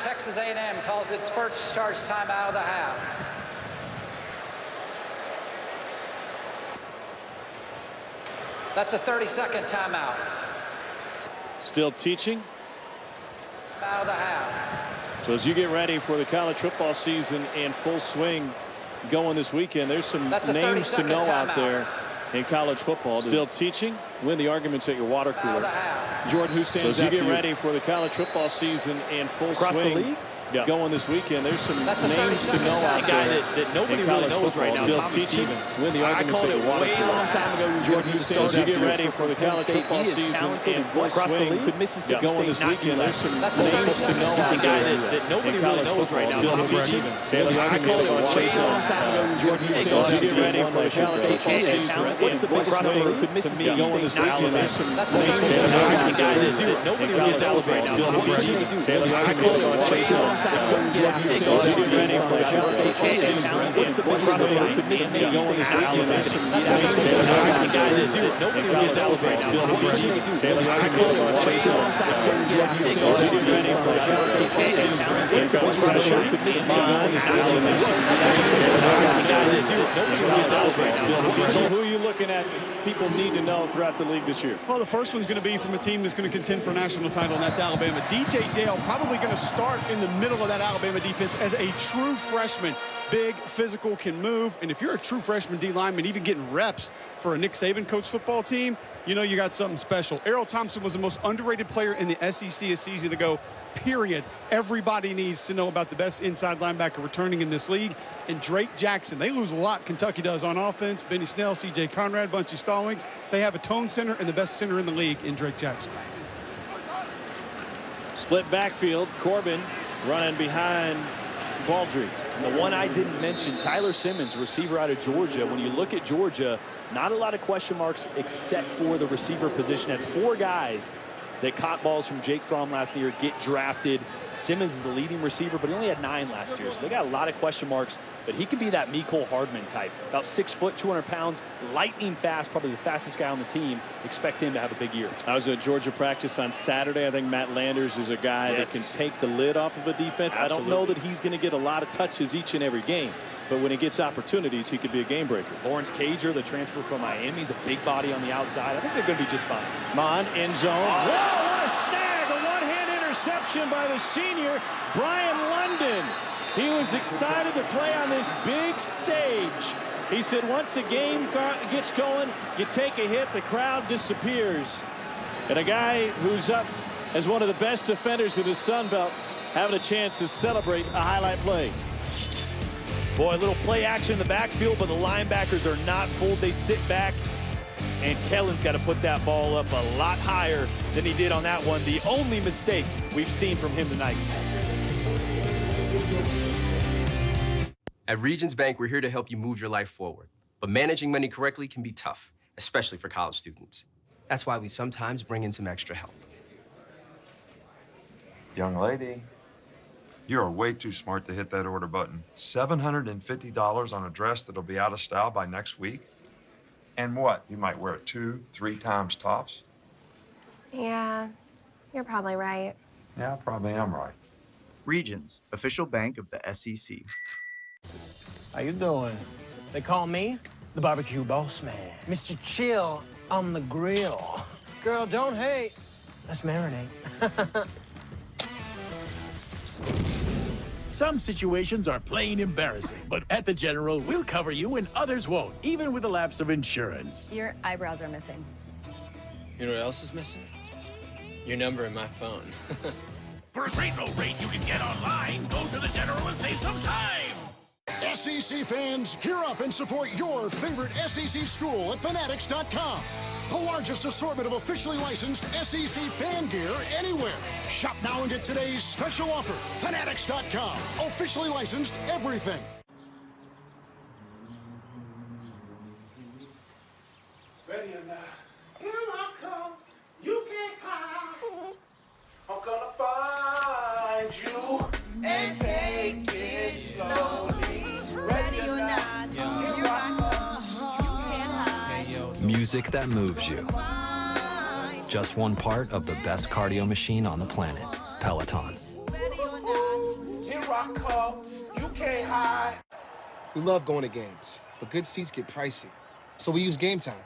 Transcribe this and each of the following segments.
Texas A&M calls its first charge timeout of the half. That's a 30-second timeout. Still teaching. Out of the half. So as you get ready for the college football season in full swing going this weekend, there's some names to know out there in college football. Still teaching. Win the arguments at your water cooler. Jordan, who stands out to you? As you get ready for the college football season in full Across swing the league? going this weekend, there's some names to know out A guy there that nobody really knows right now. Still Thomas teaching. Stevens. Win the I arguments called at it your water way a cooler. long time ago. Jordan, who As you get ready for the college football season in full swing could Mississippi going this State weekend, there's some That's names to know a out guy there that nobody really knows right now. Still Thomas teaching. Stevens. Win the I arguments called at it your way water a long time ago. Jordan, who stands As you to get ready for the college football season in full swing could Mississippi going this State weekend, there's some That's names to know a out guy there. that nobody really knows right now. Still Thomas teaching. Stevens. I called it way a long time ago. As you get ready for the college football season in full swing going this weekend, there's some names to know out there. Nobody really knows right now. Still teaching. I called it way a long time ago. As you get ready for the college football season in full swing going this weekend, there's some So who are you looking at people need to know throughout the league this year? Well, the first one's going to be from a team that's going to contend for a national title, and that's Alabama. DJ Dale probably going to start in the middle of that Alabama defense as a true freshman. Big, physical, can move. And if you're a true freshman D lineman, even getting reps for a Nick Saban coach football team, you know you got something special. Errol Thompson was the most underrated player in the SEC a season ago, period. Everybody needs to know about the best inside linebacker returning in this league. And Drake Jackson, they lose a lot, Kentucky does, on offense. Benny Snell, C.J. Conrad, bunch of Stallings. They have a tone center and the best center in the league in Drake Jackson. Split backfield. Corbin running behind Baldry. And the one I didn't mention, Tyler Simmons, receiver out of Georgia. When you look at Georgia, not a lot of question marks except for the receiver position. Had 4 guys that caught balls from Jake Fromm last year get drafted. Simmons is the leading receiver, but he only had 9 last year. So they got a lot of question marks, but he could be that Mecole Hardman type. About 6 foot, 200 pounds, lightning fast, probably the fastest guy on the team. Expect him to have a big year. I was at Georgia practice on Saturday. I think Matt Landers is a guy that can take the lid off of a defense. Absolutely. I don't know that he's going to get a lot of touches each and every game, but when he gets opportunities, he could be a game breaker. Lawrence Cager, the transfer from Miami, is a big body on the outside. I think they're going to be just fine. Mon, end zone. Whoa, what a snag. A one-hand interception by the senior, Brian London. He was excited to play on this big stage. He said once a game gets going, you take a hit, the crowd disappears. And a guy who's up as one of the best defenders in the Sun Belt having a chance to celebrate a highlight play. Boy, a little play action in the backfield, but the linebackers are not fooled. They sit back, and Kellen's got to put that ball up a lot higher than he did on that one. The only mistake we've seen from him tonight. At Regions Bank, we're here to help you move your life forward. But managing money correctly can be tough, especially for college students. That's why we sometimes bring in some extra help. Young lady, you are way too smart to hit that order button. $750 on a dress that'll be out of style by next week? And what, you might wear it 2, 3 times tops? Yeah, you're probably right. Yeah, I probably am right. Regions, official bank of the SEC. How you doing? They call me the barbecue boss man. Mr. Chill on the grill. Girl, don't hate. Let's marinate. Some situations are plain embarrassing, but at the General, we'll cover you when others won't, even with a lapse of insurance. Your eyebrows are missing. You know what else is missing? Your number in my phone. For a great low rate you can get online, go to the General and save some time. SEC fans, gear up and support your favorite SEC school at Fanatics.com. The largest assortment of officially licensed SEC fan gear anywhere. Shop now and get today's special offer. Fanatics.com. Officially licensed everything. Ready or not, here I come. You can't hide. I'm gonna find you and take it slowly. Ready or not, here I come. Music that moves you. Just one part of the best cardio machine on the planet, Peloton. I come, you can't hide. We love going to games, but good seats get pricey. So we use Game Time.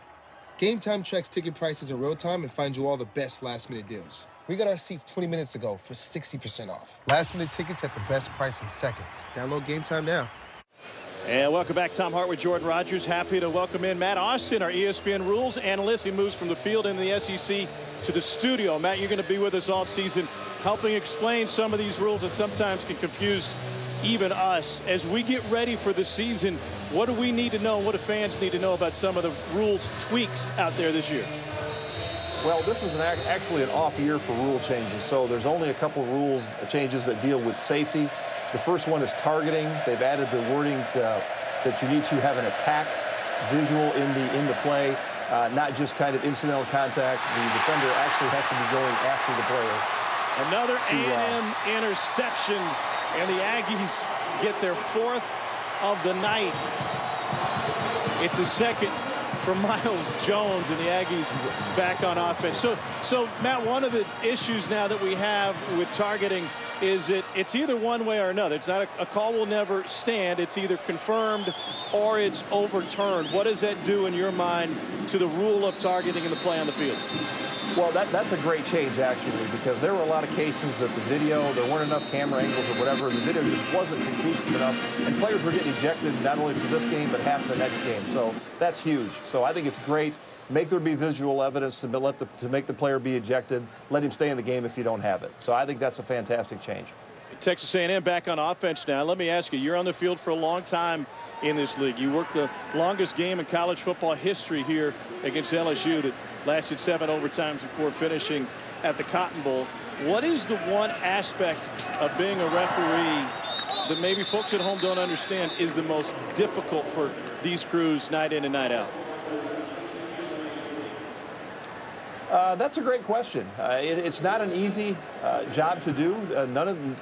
Game Time tracks ticket prices in real time and finds you all the best last-minute deals. We got our seats 20 minutes ago for 60% off. Last-minute tickets at the best price in seconds. Download Game Time now. And welcome back. Tom Hart with Jordan Rogers. Happy to welcome in Matt Austin, our ESPN rules analyst. He moves from the field in the SEC to the studio. Matt, you're going to be with us all season, helping explain some of these rules that sometimes can confuse even us. As we get ready for the season, what do we need to know? What do fans need to know about some of the rules tweaks out there this year? Well, this is actually an off year for rule changes. So there's only a couple rules changes that deal with safety. The first one is targeting. They've added the wording that you need to have an attack visual in the play, not just kind of incidental contact. The defender actually has to be going after the player. Another A&M interception, and the Aggies get their 4th of the night. It's a second for Miles Jones, and the Aggies back on offense. So Matt, one of the issues now that we have with targeting is it's either one way or another. It's not a call will never stand. It's either confirmed or it's overturned. What does that do in your mind to the rule of targeting in the play on the field? Well, that's a great change, actually, because there were a lot of cases that the video, there weren't enough camera angles or whatever, the video just wasn't conclusive enough, and players were getting ejected not only for this game, but half the next game. So that's huge. So I think it's great. Make there be visual evidence to make the player be ejected. Let him stay in the game if you don't have it. So I think that's a fantastic change. Texas A&M back on offense now. Let me ask you, you're on the field for a long time in this league. You worked the longest game in college football history here against LSU that lasted 7 overtimes before finishing at the Cotton Bowl. What is the one aspect of being a referee that maybe folks at home don't understand is the most difficult for these crews night in and night out? That's a great question. It's not an easy job to do.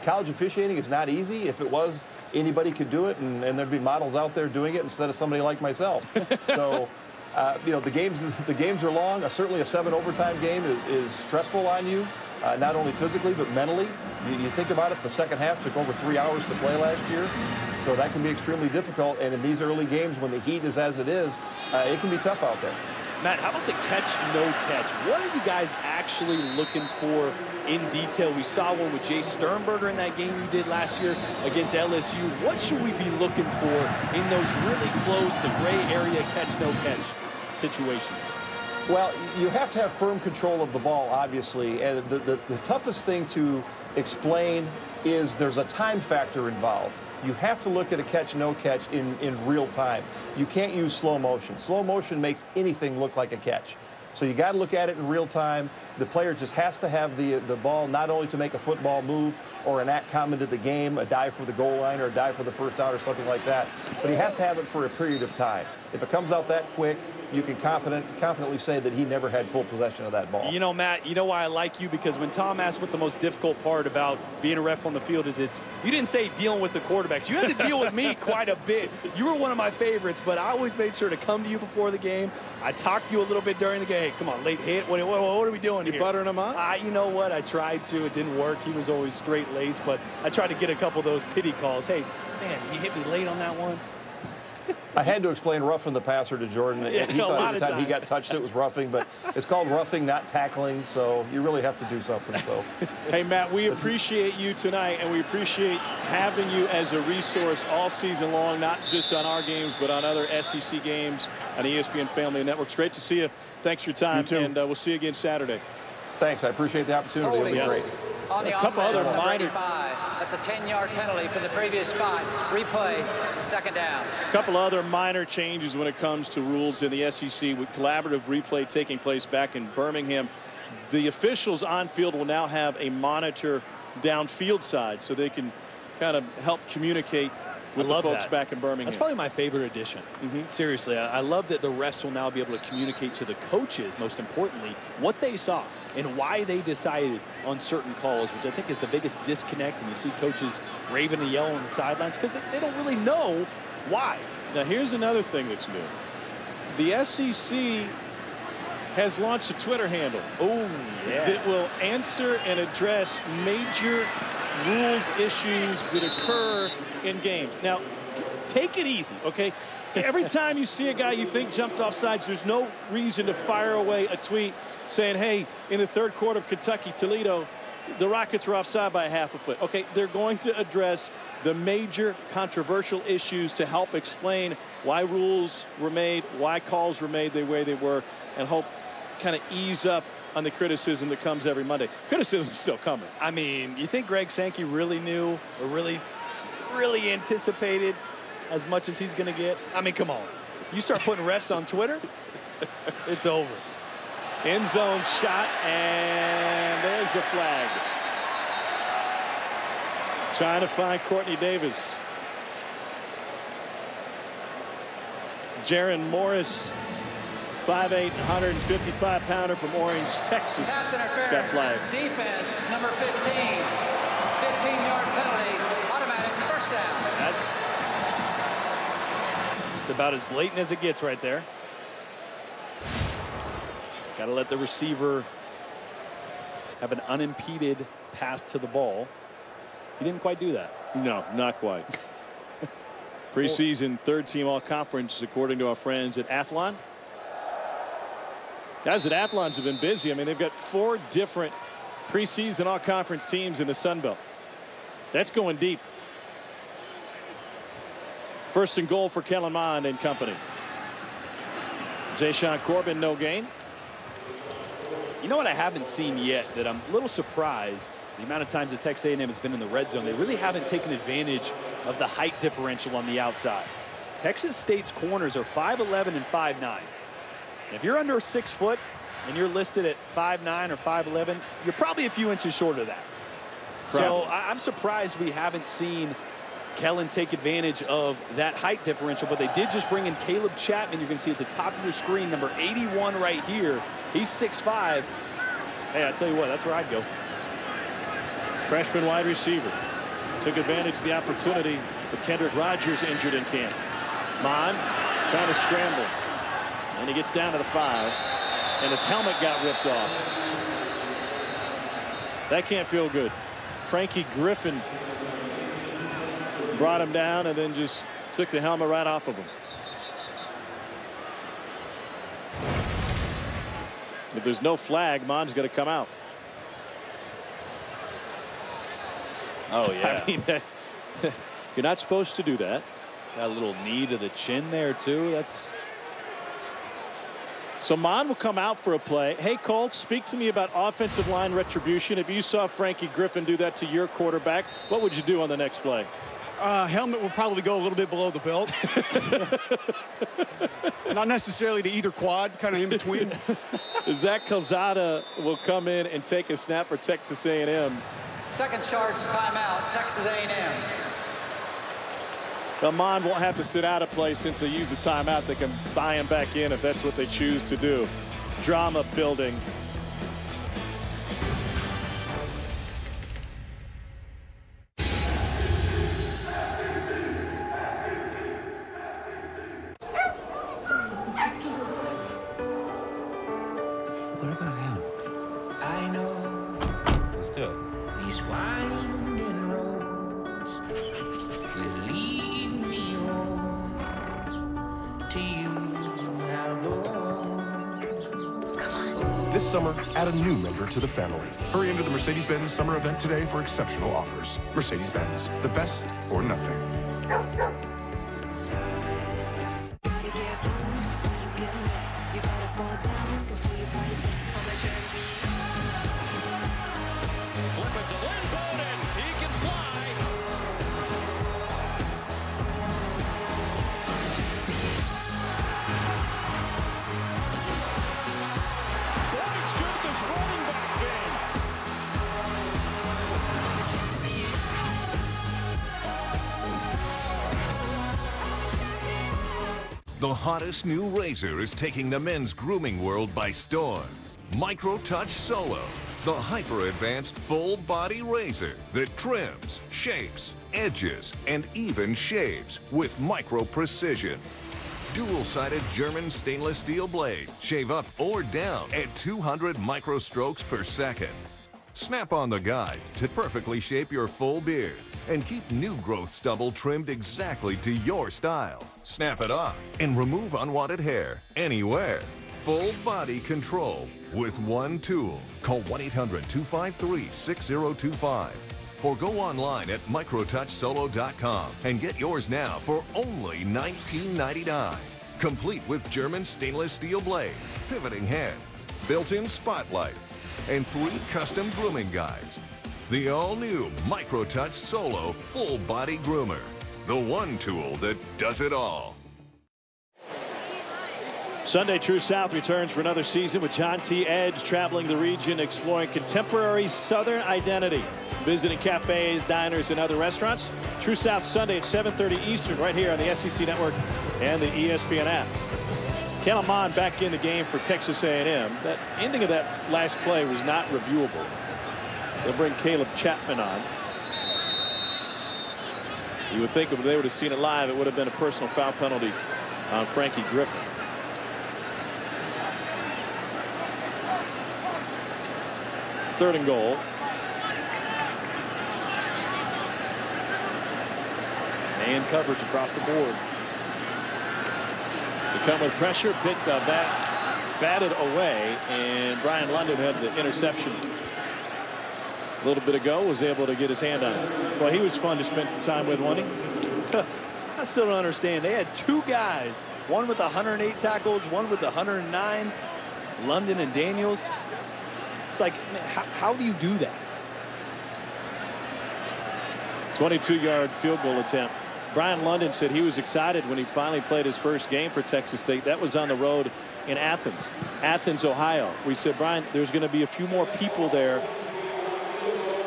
College officiating is not easy. If it was, anybody could do it, and there'd be models out there doing it instead of somebody like myself. So, the games are long. Certainly a 7 overtime game is stressful on you, not only physically but mentally. You think about it, the second half took over 3 hours to play last year. So that can be extremely difficult. And in these early games, when the heat is as it is, it can be tough out there. Matt, how about the catch, no catch? What are you guys actually looking for in detail? We saw one with Jay Sternberger in that game you did last year against LSU. What should we be looking for in those really close, the gray area catch, no catch situations? Well, you have to have firm control of the ball, obviously. And the toughest thing to explain is there's a time factor involved. You have to look at a catch, no catch in real time. You can't use slow motion. Slow motion makes anything look like a catch. So you got to look at it in real time. The player just has to have the ball not only to make a football move or an act common to the game, a dive for the goal line or a dive for the first out or something like that, but he has to have it for a period of time. If it comes out that quick, you can confidently say that he never had full possession of that ball. You know, Matt, you know why I like you? Because when Tom asked what the most difficult part about being a ref on the field is, you didn't say dealing with the quarterbacks. You had to deal with me quite a bit. You were one of my favorites, but I always made sure to come to you before the game. I talked to you a little bit during the game. Hey, come on, late hit. What are we doing here? You buttering him on? You know what? I tried to. It didn't work. He was always straight-laced, but I tried to get a couple of those pity calls. Hey, man, you hit me late on that one. I had to explain roughing the passer to Jordan. Yeah, he thought at the time he got touched, it was roughing, but it's called roughing, not tackling, so you really have to do something. So, hey, Matt, we appreciate you tonight, and we appreciate having you as a resource all season long, not just on our games, but on other SEC games on ESPN Family Network. It's great to see you. Thanks for your time, and we'll see you again Saturday. Thanks. I appreciate the opportunity. It'll be great. On the a couple other minor. That's a 10-yard penalty from the previous spot. Replay, second down. A couple other minor changes when it comes to rules in the SEC with collaborative replay taking place back in Birmingham. The officials on field will now have a monitor downfield side so they can kind of help communicate with the folks back in Birmingham. That's probably my favorite addition. Seriously, I love that the refs will now be able to communicate to the coaches, most importantly, what they saw and why they decided on certain calls, which I think is the biggest disconnect. And you see coaches raving and yelling on the sidelines because they don't really know why. Now, here's another thing that's new. The SEC has launched a Twitter handle that will answer and address major rules issues that occur in games. Now, take it easy, okay? Every time you see a guy you think jumped off sides, there's no reason to fire away a tweet saying, hey, in the third quarter of Kentucky-Toledo, the Rockets were offside by a half a foot. Okay, they're going to address the major controversial issues to help explain why rules were made, why calls were made the way they were, and hope kind of ease up on the criticism that comes every Monday. Criticism's still coming. I mean, you think Greg Sankey really knew or really anticipated as much as he's going to get? I mean, come on. You start putting refs on Twitter, it's over. End zone shot, and there's a flag. Trying to find Courtney Davis. Jaron Morris, 5'8", 155-pounder from Orange, Texas. Pass interference. Got flag. Defense, number 15. 15-yard penalty. Automatic first down. It's about as blatant as it gets right there. Got to let the receiver have an unimpeded path to the ball. He didn't quite do that. No, not quite. Preseason third-team all-conference, according to our friends at Athlon. Guys at Athlons have been busy. I mean, they've got 4 different preseason all-conference teams in the Sun Belt. That's going deep. First and goal for Kellen Mond and company. Zayshawn Corbin, no gain. You know what I haven't seen yet that I'm a little surprised? The amount of times that Texas A&M has been in the red zone, they really haven't taken advantage of the height differential on the outside. Texas State's corners are 5'11" and 5'9". If you're under 6 foot and you're listed at 5'9" or 5'11", you're probably a few inches short of that. So I'm surprised we haven't seen Kellen take advantage of that height differential, but they did just bring in Caleb Chapman. You can see at the top of your screen, number 81 right here. He's 6'5". Hey, I tell you what, that's where I'd go. Freshman wide receiver took advantage of the opportunity with Kendrick Rogers injured in camp. Mond trying to scramble, and he gets down to the 5, and his helmet got ripped off. That can't feel good. Frankie Griffin brought him down and then just took the helmet right off of him. If there's no flag, Mond's going to come out. Oh, yeah. I mean, you're not supposed to do that. Got a little knee to the chin there, too. That's. So Mond will come out for a play. Hey, Colt, speak to me about offensive line retribution. If you saw Frankie Griffin do that to your quarterback, what would you do on the next play? Helmet will probably go a little bit below the belt. Not necessarily to either quad, kind of in between. Zach Calzada will come in and take a snap for Texas A&M. Second charge timeout, Texas A&M. Well, Mond won't have to sit out a play since they use a timeout. They can buy him back in if that's what they choose to do. Drama building. What about him? I know. Let's do it. These winding roads will lead me home. To you I'll go on. This summer, add a new member to the family. Hurry into the Mercedes-Benz summer event today for exceptional offers. Mercedes-Benz, the best or nothing. The hottest new razor is taking the men's grooming world by storm. Micro Touch Solo, the hyper-advanced full-body razor that trims, shapes, edges, and even shaves with micro precision. Dual-sided German stainless steel blade. Shave up or down at 200 microstrokes per second. Snap on the guide to perfectly shape your full beard and keep new growth stubble trimmed exactly to your style. Snap it off and remove unwanted hair anywhere. Full body control with one tool. Call 1-800-253-6025 or go online at microtouchsolo.com and get yours now for only $19.99. Complete with German stainless steel blade, pivoting head, built-in spotlight, and 3 custom grooming guides. The all-new MicroTouch Solo Full Body Groomer. The one tool that does it all. Sunday, True South returns for another season with John T. Edge traveling the region, exploring contemporary Southern identity, visiting cafes, diners, and other restaurants. True South Sunday at 7:30 Eastern right here on the SEC Network and the ESPN app. Kam Kam back in the game for Texas A&M. That ending of that last play was not reviewable. They'll bring Caleb Chapman on. You would think if they would have seen it live, it would have been a personal foul penalty on Frankie Griffin. Third and goal. Man coverage across the board. They come with pressure, picked batted away, and Brian London had the interception a little bit ago, was able to get his hand on it. Well, he was fun to spend some time with, wasn't he? I still don't understand. They had 2 guys, one with 108 tackles, one with 109, London and Daniels. It's like, how do you do that? 22-yard field goal attempt. Brian London said he was excited when he finally played his first game for Texas State. That was on the road in Athens, Ohio. We said, Brian, there's going to be a few more people there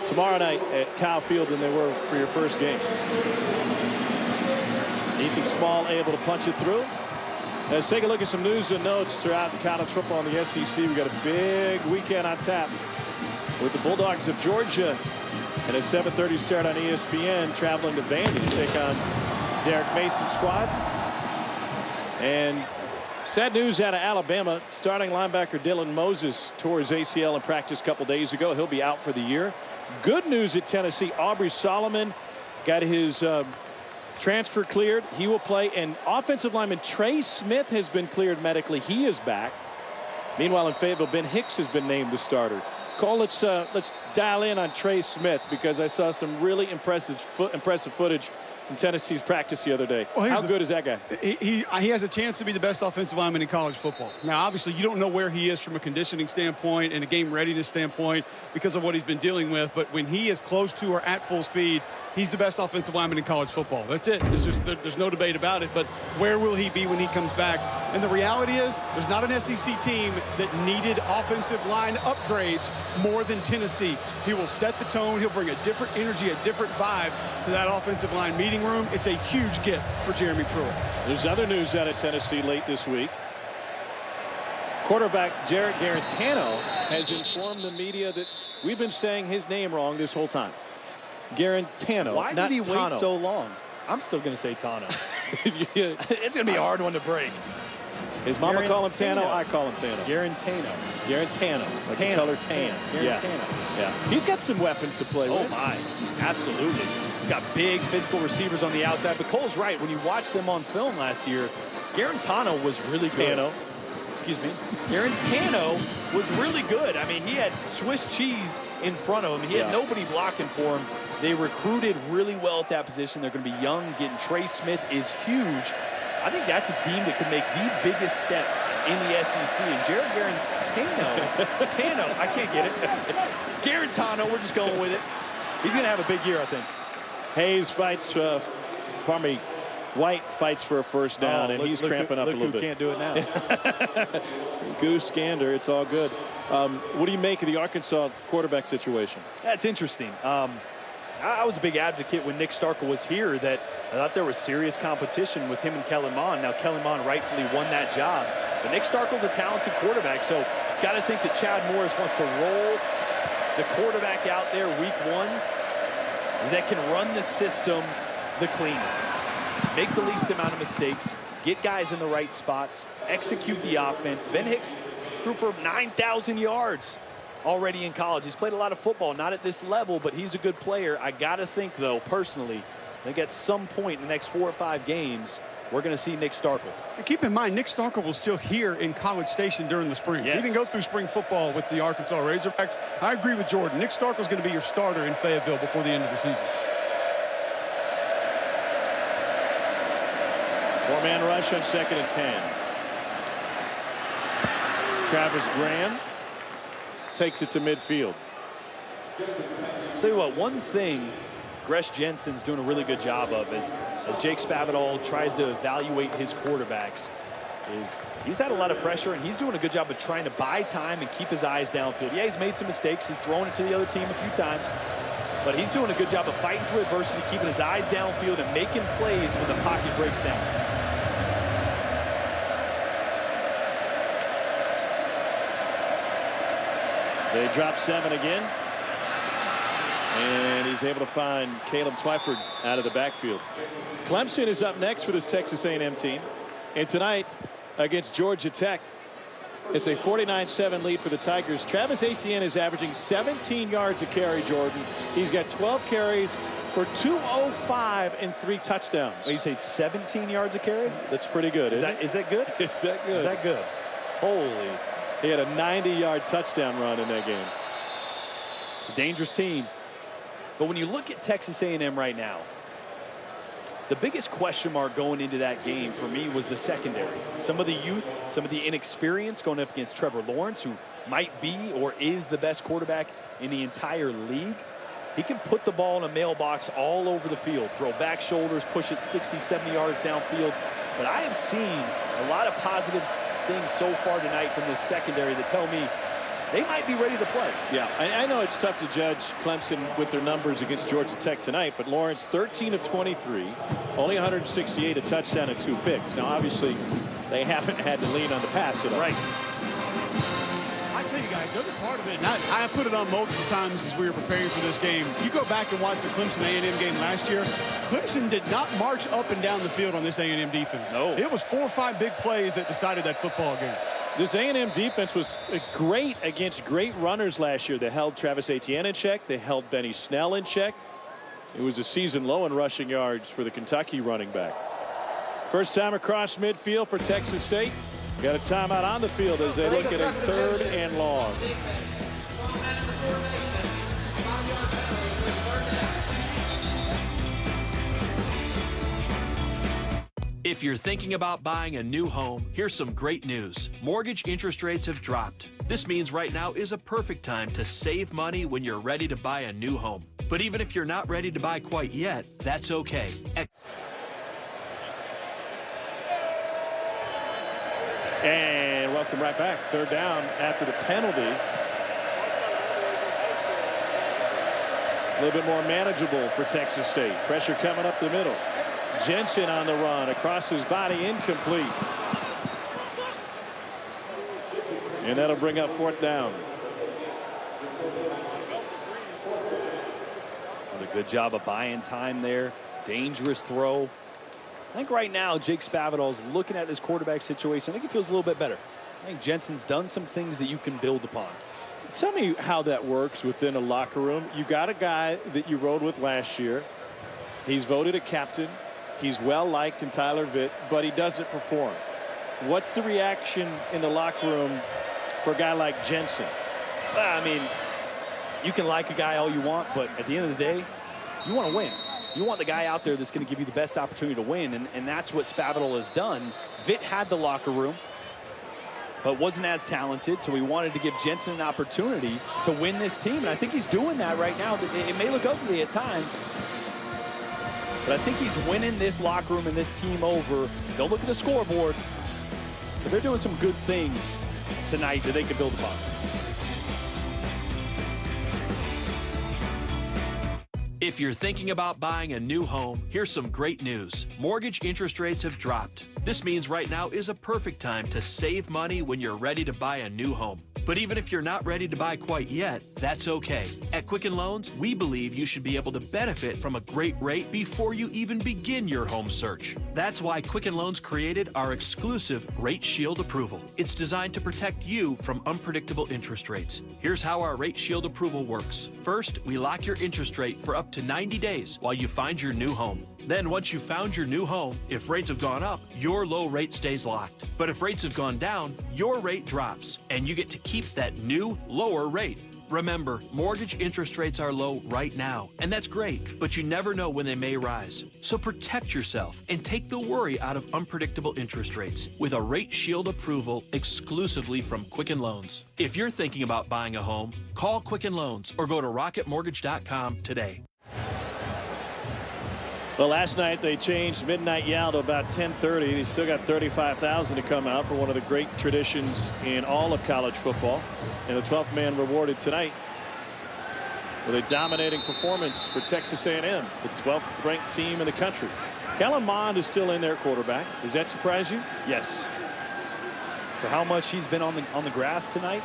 tomorrow night at Kyle Field than they were for your first game. Ethan Small able to punch it through. Let's take a look at some news and notes throughout the college football in the SEC. We've got a big weekend on tap with the Bulldogs of Georgia and a 7:30 start on ESPN, traveling to Vandy to take on Derek Mason's squad. And sad news out of Alabama. Starting linebacker Dylan Moses tore his ACL in practice a couple days ago. He'll be out for the year. Good news at Tennessee. Aubrey Solomon got his transfer cleared. He will play. And offensive lineman Trey Smith has been cleared medically. He is back. Meanwhile, in Fayetteville, Ben Hicks has been named the starter. Cole, let's dial in on Trey Smith, because I saw some really impressive footage from Tennessee's practice the other day. Well, how good is that guy? He has a chance to be the best offensive lineman in college football. Now, obviously, you don't know where he is from a conditioning standpoint and a game readiness standpoint because of what he's been dealing with. But when he is close to or at full speed, he's the best offensive lineman in college football. That's it. There's no debate about it. But where will he be when he comes back? And the reality is, there's not an SEC team that needed offensive line upgrades more than Tennessee. He will set the tone. He'll bring a different energy, a different vibe to that offensive line meeting room. It's a huge get for Jeremy Pruitt. There's other news out of Tennessee late this week. Quarterback Jarrett Garantano has informed the media that we've been saying his name wrong this whole time. Garantano. Why did he wait so long? I'm still going to say Tano. It's going to be a hard one to break. His mama call him Tano. I call him Tano. Garantano. Like the color tan. Yeah. He's got some weapons to play with. Oh, my. Absolutely. He's got big physical receivers on the outside. But Cole's right. When you watch them on film last year, Garantano was really good. Excuse me. Garantano was really good. I mean, he had Swiss cheese in front of him. He had nobody blocking for him. They recruited really well at that position. They're going to be young. Getting Trey Smith is huge. I think that's a team that could make the biggest step in the SEC. And Jared Garantano, I can't get it. Garantano, we're just going with it. He's going to have a big year, I think. Hayes fights, White fights for a first down, and he's cramping up a little bit. Can't do it now. Goose Gander, it's all good. What do you make of the Arkansas quarterback situation? That's interesting. I was a big advocate when Nick Starkel was here that I thought there was serious competition with him and Kellen Mond. Now, Kellen Mond rightfully won that job. But Nick Starkel's a talented quarterback, so got to think that Chad Morris wants to roll the quarterback out there week 1 that can run the system the cleanest. Make the least amount of mistakes, get guys in the right spots, execute the offense. Ben Hicks threw for 9,000 yards already in college. He's played a lot of football, not at this level, but he's a good player. I got to think, though, personally, I think at some point in the next 4 or 5 games, we're going to see Nick Starkel. And keep in mind, Nick Starkel was still here in College Station during the spring. Yes. He didn't go through spring football with the Arkansas Razorbacks. I agree with Jordan. Nick Starkel's going to be your starter in Fayetteville before the end of the season. 4-man rush on 2nd and 10. Travis Graham takes it to midfield. Tell you what, one thing Gresh Jensen's doing a really good job of is, as Jake Spavital tries to evaluate his quarterbacks, is he's had a lot of pressure, and he's doing a good job of trying to buy time and keep his eyes downfield. Yeah, he's made some mistakes. He's thrown it to the other team a few times, but he's doing a good job of fighting through adversity, keeping his eyes downfield, and making plays when the pocket breaks down. They drop 7 again. And he's able to find Caleb Twyford out of the backfield. Clemson is up next for this Texas A&M team. And tonight against Georgia Tech, it's a 49-7 lead for the Tigers. Travis Etienne is averaging 17 yards a carry, Jordan. He's got 12 carries for 205 and 3 touchdowns. Oh, you say 17 yards a carry? That's pretty good, Is that good? Is that good? Is that good? Holy. He had a 90-yard touchdown run in that game. It's a dangerous team. But when you look at Texas A&M right now, the biggest question mark going into that game for me was the secondary. Some of the youth, some of the inexperience going up against Trevor Lawrence, who might be or is the best quarterback in the entire league. He can put the ball in a mailbox all over the field, throw back shoulders, push it 60, 70 yards downfield. But I have seen a lot of positive things so far tonight from this secondary that tell me they might be ready to play. Yeah, I know it's tough to judge Clemson with their numbers against Georgia Tech tonight, but Lawrence 13 of 23, only 168, a touchdown and 2 picks. Now, obviously, they haven't had to lean on the pass at all. Right. I tell you guys, the other part of it, and I put it on multiple times as we were preparing for this game. You go back and watch the Clemson A&M game last year. Clemson did not march up and down the field on this A&M defense. No. It was 4 or 5 big plays that decided that football game. This A&M defense was great against great runners last year. They held Travis Etienne in check. They held Benny Snell in check. It was a season low in rushing yards for the Kentucky running back. First time across midfield for Texas State. Got a timeout on the field as they look at a 3rd and long. If you're thinking about buying a new home, here's some great news. Mortgage interest rates have dropped. This means right now is a perfect time to save money when you're ready to buy a new home. But even if you're not ready to buy quite yet, that's okay. And welcome right back. 3rd down after the penalty. A little bit more manageable for Texas State. Pressure coming up the middle. Jensen on the run, across his body, incomplete. And that'll bring up 4th down. Did a good job of buying time there. Dangerous throw. I think right now Jake Spavital is looking at this quarterback situation. I think it feels a little bit better. I think Jensen's done some things that you can build upon. Tell me how that works within a locker room. You got a guy that you rode with last year. He's voted a captain. He's well liked in Tyler Vitt, but he doesn't perform. What's the reaction in the locker room for a guy like Jensen? I mean, you can like a guy all you want, but at the end of the day, you want to win. You want the guy out there that's going to give you the best opportunity to win, and that's what Spavital has done. Vitt had the locker room, but wasn't as talented, so we wanted to give Jensen an opportunity to win this team, and I think he's doing that right now. It may look ugly at times, but I think he's winning this locker room and this team over. Don't look at the scoreboard, but they're doing some good things tonight that they can build upon. If you're thinking about buying a new home, here's some great news. Mortgage interest rates have dropped. This means right now is a perfect time to save money when you're ready to buy a new home. But even if you're not ready to buy quite yet, that's okay. At Quicken Loans, we believe you should be able to benefit from a great rate before you even begin your home search. That's why Quicken Loans created our exclusive Rate Shield approval. It's designed to protect you from unpredictable interest rates. Here's how our Rate Shield approval works. First, we lock your interest rate for up to 90 days while you find your new home. Then, once you've found your new home, if rates have gone up, your low rate stays locked. But if rates have gone down, your rate drops, and you get to keep that new, lower rate. Remember, mortgage interest rates are low right now, and that's great, but you never know when they may rise. So protect yourself and take the worry out of unpredictable interest rates with a Rate Shield approval exclusively from Quicken Loans. If you're thinking about buying a home, call Quicken Loans or go to rocketmortgage.com today. Well, last night they changed midnight yell to about 10:30. They still got 35,000 to come out for one of the great traditions in all of college football. And the 12th man rewarded tonight with a dominating performance for Texas A&M, the 12th ranked team in the country. Kellen Mond is still in there, quarterback. Does that surprise you? Yes. For how much he's been on the grass tonight,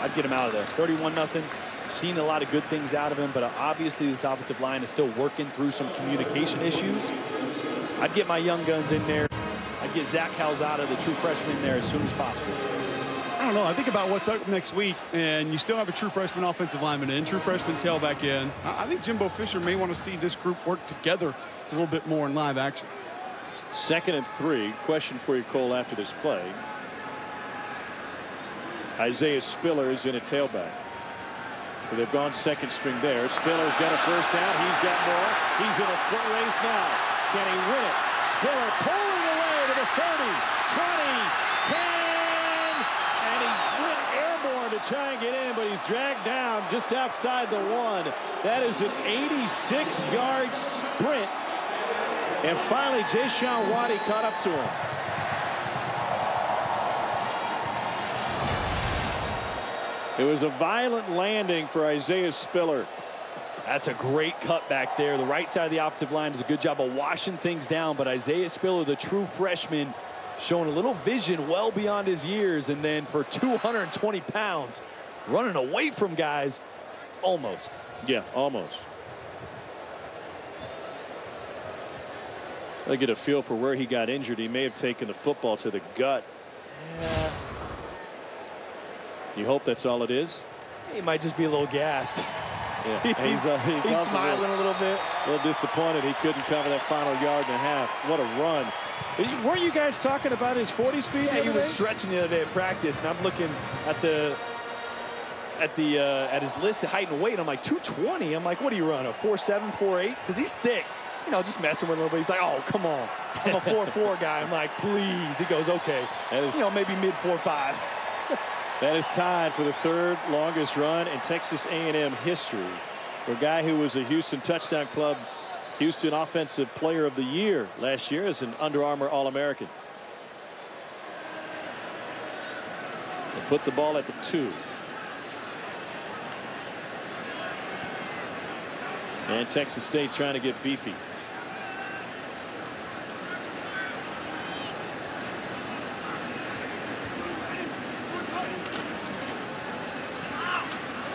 I'd get him out of there. 31-0. Seen a lot of good things out of him, but obviously this offensive line is still working through some communication issues. I'd get my young guns in there. I'd get Zach Calzada, the true freshman, in there as soon as possible. I don't know. I think about what's up next week, and you still have a true freshman offensive lineman in, true freshman tailback in. I think Jimbo Fisher may want to see this group work together a little bit more in live action. 2nd and 3. Question for you, Cole, after this play. Isaiah Spiller is in a tailback. So they've gone second string there. Spiller's got a first down. He's got more. He's in a foot race now. Can he win it? Spiller pulling away to the 30, 20, 10. And he went airborne to try and get in, but he's dragged down just outside the 1. That is an 86-yard sprint. And finally, Jayshawn Waddy caught up to him. It was a violent landing for Isaiah Spiller. That's a great cut back there. The right side of the offensive line does a good job of washing things down, but Isaiah Spiller, the true freshman, showing a little vision well beyond his years, and then for 220 pounds, running away from guys, almost. Yeah, almost. I get a feel for where he got injured. He may have taken the football to the gut. Yeah. You hope that's all it is? He might just be a little gassed. Yeah. he's smiling a little bit. A little disappointed he couldn't cover that final yard and a half. What a run. Weren't you guys talking about his 40 speed? Yeah, he was stretching the other day at practice, and I'm looking at his list of height and weight. I'm like, 220. I'm like, what do you run, a 4.7, 4.8? Because he's thick. You know, just messing with him a little bit. He's like, oh, come on. I'm a 4.4 guy. I'm like, please. He goes, okay. That is, maybe mid 4.5. That is tied for the 3rd longest run in Texas A&M history for a guy who was a Houston Touchdown Club, Houston Offensive Player of the Year last year as an Under Armour All-American. They put the ball at the 2. And Texas State trying to get beefy.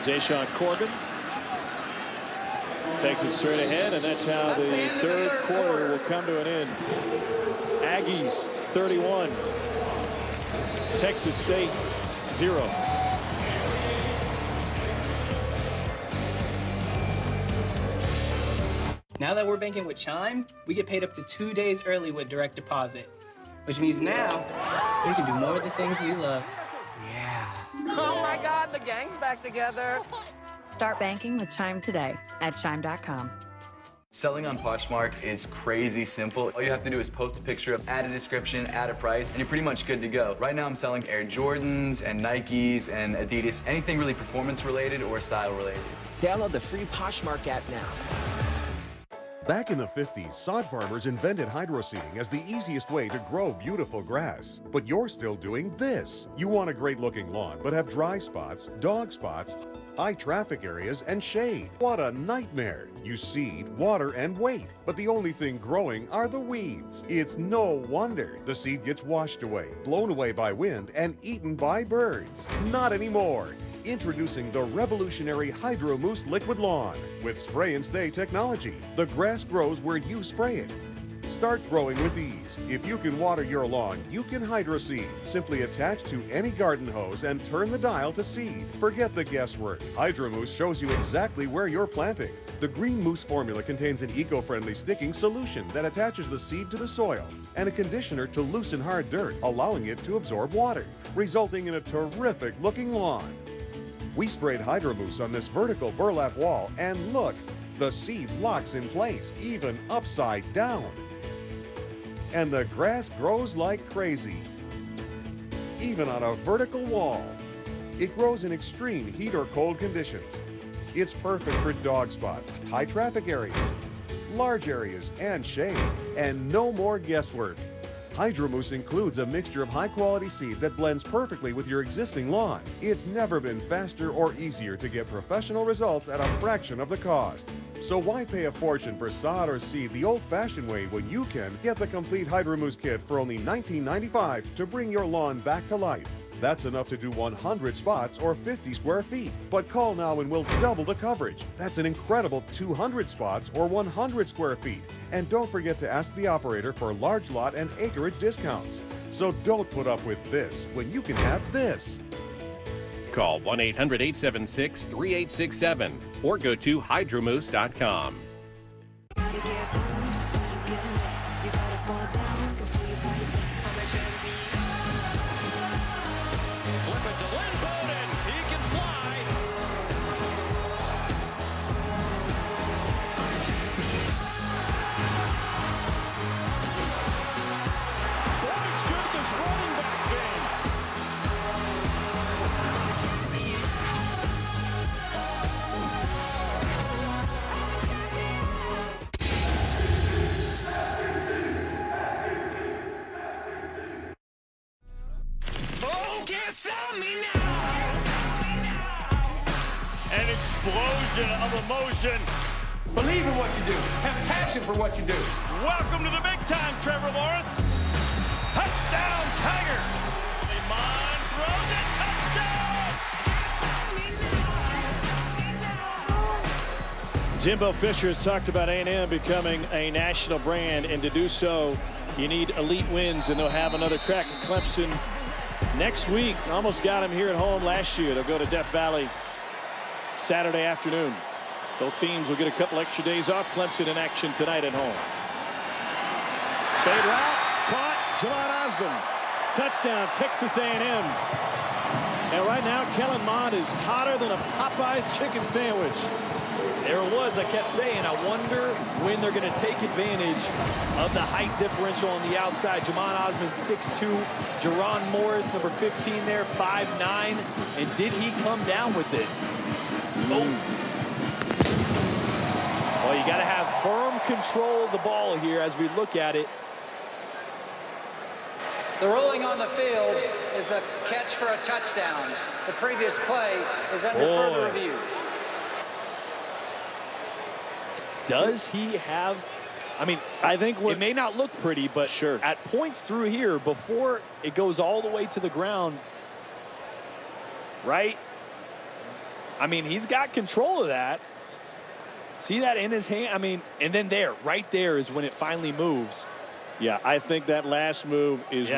Jayshawn Corbin takes it straight ahead, and that's how the 3rd quarter will come to an end. Aggies 31, Texas State 0. Now that we're banking with Chime, we get paid up to 2 days early with direct deposit, which means now we can do more of the things we love. Oh my God, the gang's back together. Start banking with Chime today at Chime.com. Selling on Poshmark is crazy simple. All you have to do is post a picture, add a description, add a price, and you're pretty much good to go. Right now I'm selling Air Jordans and Nikes and Adidas, anything really performance related or style related. Download the free Poshmark app now. Back in the 50s, sod farmers invented hydroseeding as the easiest way to grow beautiful grass. But you're still doing this. You want a great-looking lawn, but have dry spots, dog spots, high traffic areas, and shade. What a nightmare. You seed, water, and wait, but the only thing growing are the weeds. It's no wonder the seed gets washed away, blown away by wind, and eaten by birds. Not anymore. Introducing the revolutionary Hydro Mousse Liquid Lawn with spray and stay technology. The grass grows where you spray it. Start growing with ease. If you can water your lawn, you can hydro seed. Simply attach to any garden hose and turn the dial to seed. Forget the guesswork. Hydro Mousse shows you exactly where you're planting. The Green Mousse formula contains an eco-friendly sticking solution that attaches the seed to the soil and a conditioner to loosen hard dirt, allowing it to absorb water, resulting in a terrific looking lawn. We sprayed Hydro Mousse on this vertical burlap wall, and look, the seed locks in place, even upside down. And the grass grows like crazy, even on a vertical wall. It grows in extreme heat or cold conditions. It's perfect for dog spots, high traffic areas, large areas, and shade, and no more guesswork. Hydro Mousse includes a mixture of high-quality seed that blends perfectly with your existing lawn. It's never been faster or easier to get professional results at a fraction of the cost. So why pay a fortune for sod or seed the old-fashioned way when you can get the complete Hydro Mousse kit for only $19.95 to bring your lawn back to life? That's enough to do 100 spots or 50 square feet. But call now and we'll double the coverage. That's an incredible 200 spots or 100 square feet. And don't forget to ask the operator for large lot and acreage discounts. So don't put up with this when you can have this. Call 1-800-876-3867 or go to hydromousse.com. An explosion of emotion. Believe in what you do. Have passion for what you do. Welcome to the big time, Trevor Lawrence. Touchdown, Tigers. Lemon throws it. Touchdown. Jimbo Fisher has talked about A&M becoming a national brand, and to do so, you need elite wins, and they'll have another crack at Clemson next week. Almost got him here at home last year. They'll go to Death Valley Saturday afternoon. Both teams will get a couple extra days off. Clemson in action tonight at home. Fade route, caught, Javon Osborne. Touchdown, Texas A&M. And right now, Kellen Mond is hotter than a Popeye's chicken sandwich. There it was. I kept saying, I wonder when they're going to take advantage of the height differential on the outside. Jamon Osmond, 6'2". Jerron Morris, number 15 there, 5'9". And did he come down with it? Oh. Well, you got to have firm control of the ball here as we look at it. The ruling on the field is a catch for a touchdown. The previous play is under further review. Does he have, I mean, I think it may not look pretty, but sure, at points through here before it goes all the way to the ground, right? I mean, he's got control of that. See that in his hand? I mean, and then there, right there is when it finally moves. Yeah, I think that last move is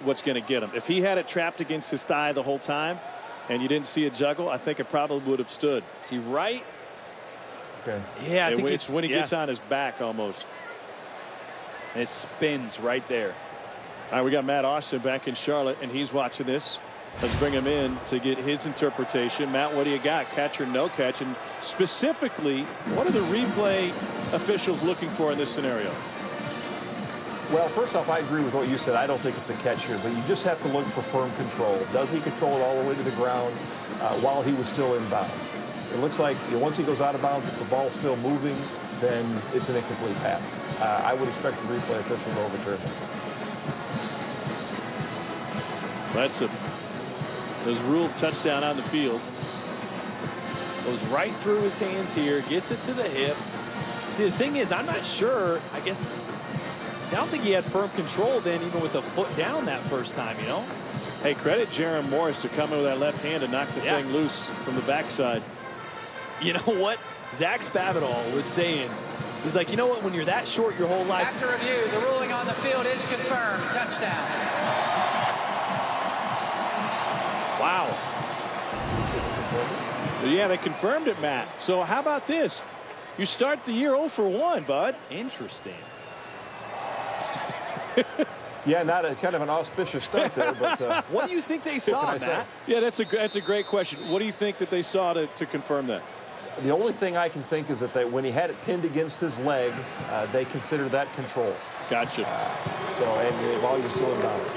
what's going to get him. If he had it trapped against his thigh the whole time and you didn't see it juggle, I think it probably would have stood. See, right? Okay. Yeah, I think it's when he gets on his back almost. And it spins right there. All right, we got Matt Austin back in Charlotte, and he's watching this. Let's bring him in to get his interpretation. Matt, what do you got? Catch or no catch? And specifically, what are the replay officials looking for in this scenario? Well, first off, I agree with what you said. I don't think it's a catch here, but you just have to look for firm control. Does he control it all the way to the ground while he was still in bounds? It looks like once he goes out of bounds, if the ball's still moving, then it's an incomplete pass. I would expect the replay official to overturn it. That's a ruled touchdown on the field. Goes right through his hands here, gets it to the hip. See, the thing is, I'm not sure. I guess I don't think he had firm control then, even with the foot down that first time, you know? Hey, credit Jaron Morris to come in with that left hand and knock the thing loose from the backside. You know what? Zach Spavital was saying, he's like, you know what, when you're that short your whole life. After review, the ruling on the field is confirmed. Touchdown. Wow. Yeah, they confirmed it, Matt. So how about this? You start the year 0 for 1, bud. Interesting. Yeah, not a kind of an auspicious start there, but what do you think they saw, Matt? Yeah, that's a great question. What do you think that they saw to confirm that? The only thing I can think is that when he had it pinned against his leg, they considered that control. Gotcha. And while you're still in bounds.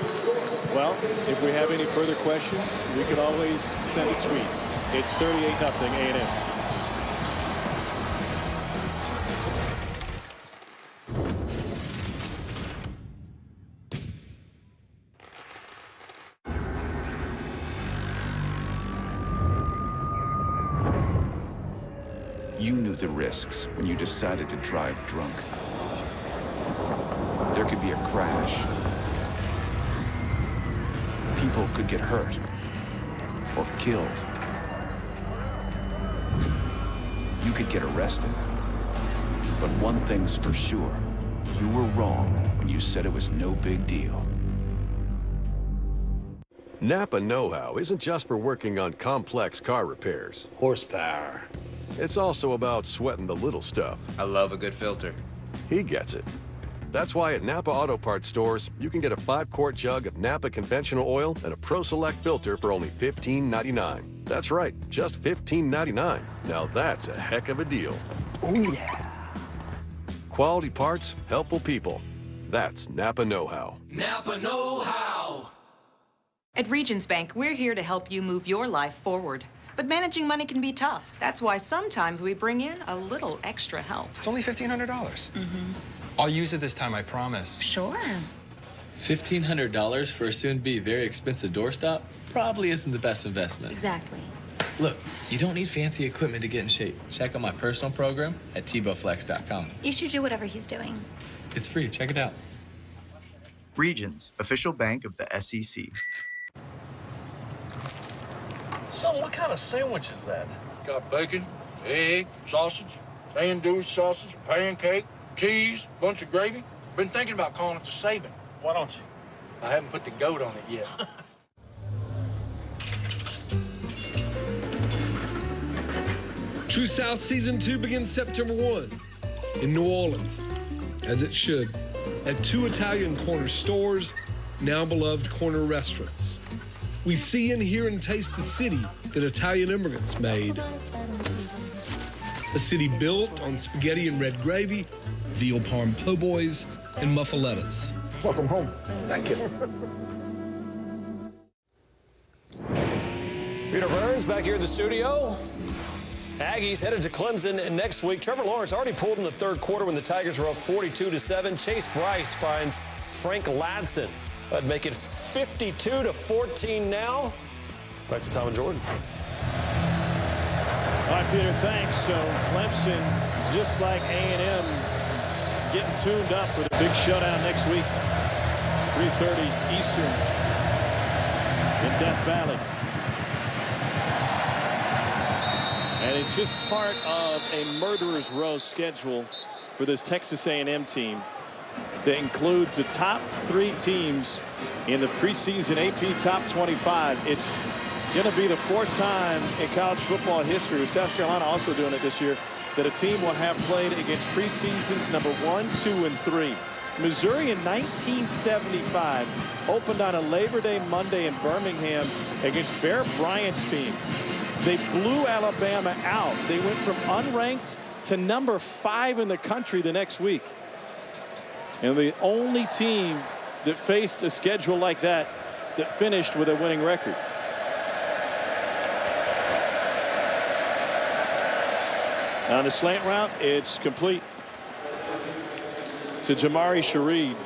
Well, if we have any further questions, we can always send a tweet. It's 38-0 A&M. You knew the risks when you decided to drive drunk. There could be a crash. People could get hurt or killed. You could get arrested. But one thing's for sure, you were wrong when you said it was no big deal. Napa know-how isn't just for working on complex car repairs. Horsepower. It's also about sweating the little stuff. I love a good filter. He gets it. That's why at Napa Auto Parts stores, you can get a 5-quart jug of Napa conventional oil and a Pro Select filter for only $15.99. That's right, just $15.99. Now that's a heck of a deal. Oh, yeah. Quality parts, helpful people. That's Napa know-how. Napa know-how. At Regions Bank, we're here to help you move your life forward. But managing money can be tough. That's why sometimes we bring in a little extra help. It's only $1,500. Mm-hmm. I'll use it this time, I promise. Sure. $1,500 for a soon-to-be very expensive doorstop probably isn't the best investment. Exactly. Look, you don't need fancy equipment to get in shape. Check out my personal program at TebowFlex.com. You should do whatever he's doing. It's free. Check it out. Regions, official bank of the SEC. Son, what kind of sandwich is that? It's got bacon, egg, sausage, tandoori sausage, pancake, cheese, bunch of gravy. Been thinking about calling it the Saving. Why don't you? I haven't put the goat on it yet. True South Season 2 begins September 1 in New Orleans, as it should, at 2 Italian corner stores, now beloved corner restaurants. We see and hear and taste the city that Italian immigrants made. A city built on spaghetti and red gravy, veal parm po' boys, and muffalettas. Welcome home. Thank you. Peter Burns back here in the studio. Aggies headed to Clemson next week. Trevor Lawrence already pulled in the third quarter when the Tigers were up 42-7. Chase Bryce finds Frank Ladson. That'd make it 52-14 now. Back to Tom and Jordan. All right, Peter, thanks. So Clemson, just like A&M, getting tuned up with a big showdown next week, 3:30 Eastern in Death Valley. And it's just part of a murderer's row schedule for this Texas A&M team that includes the top 3 teams in the preseason AP Top 25. It's going to be the 4th time in college football history, with South Carolina also doing it this year, that a team will have played against preseasons number 1, 2, and 3. Missouri in 1975 opened on a Labor Day Monday in Birmingham against Bear Bryant's team. They blew Alabama out. They went from unranked to number 5 in the country the next week. And the only team that faced a schedule like that finished with a winning record. On the slant route, it's complete to Jamari Shareed.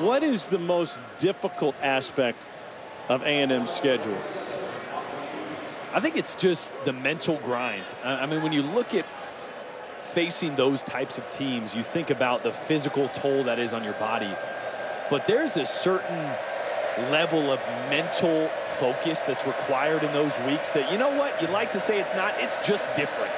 What is the most difficult aspect of A&M's schedule? I think it's just the mental grind. I mean, when you look at facing those types of teams, you think about the physical toll that is on your body. But there's a certain level of mental focus that's required in those weeks that, you know what, you'd like to say it's not, it's just different.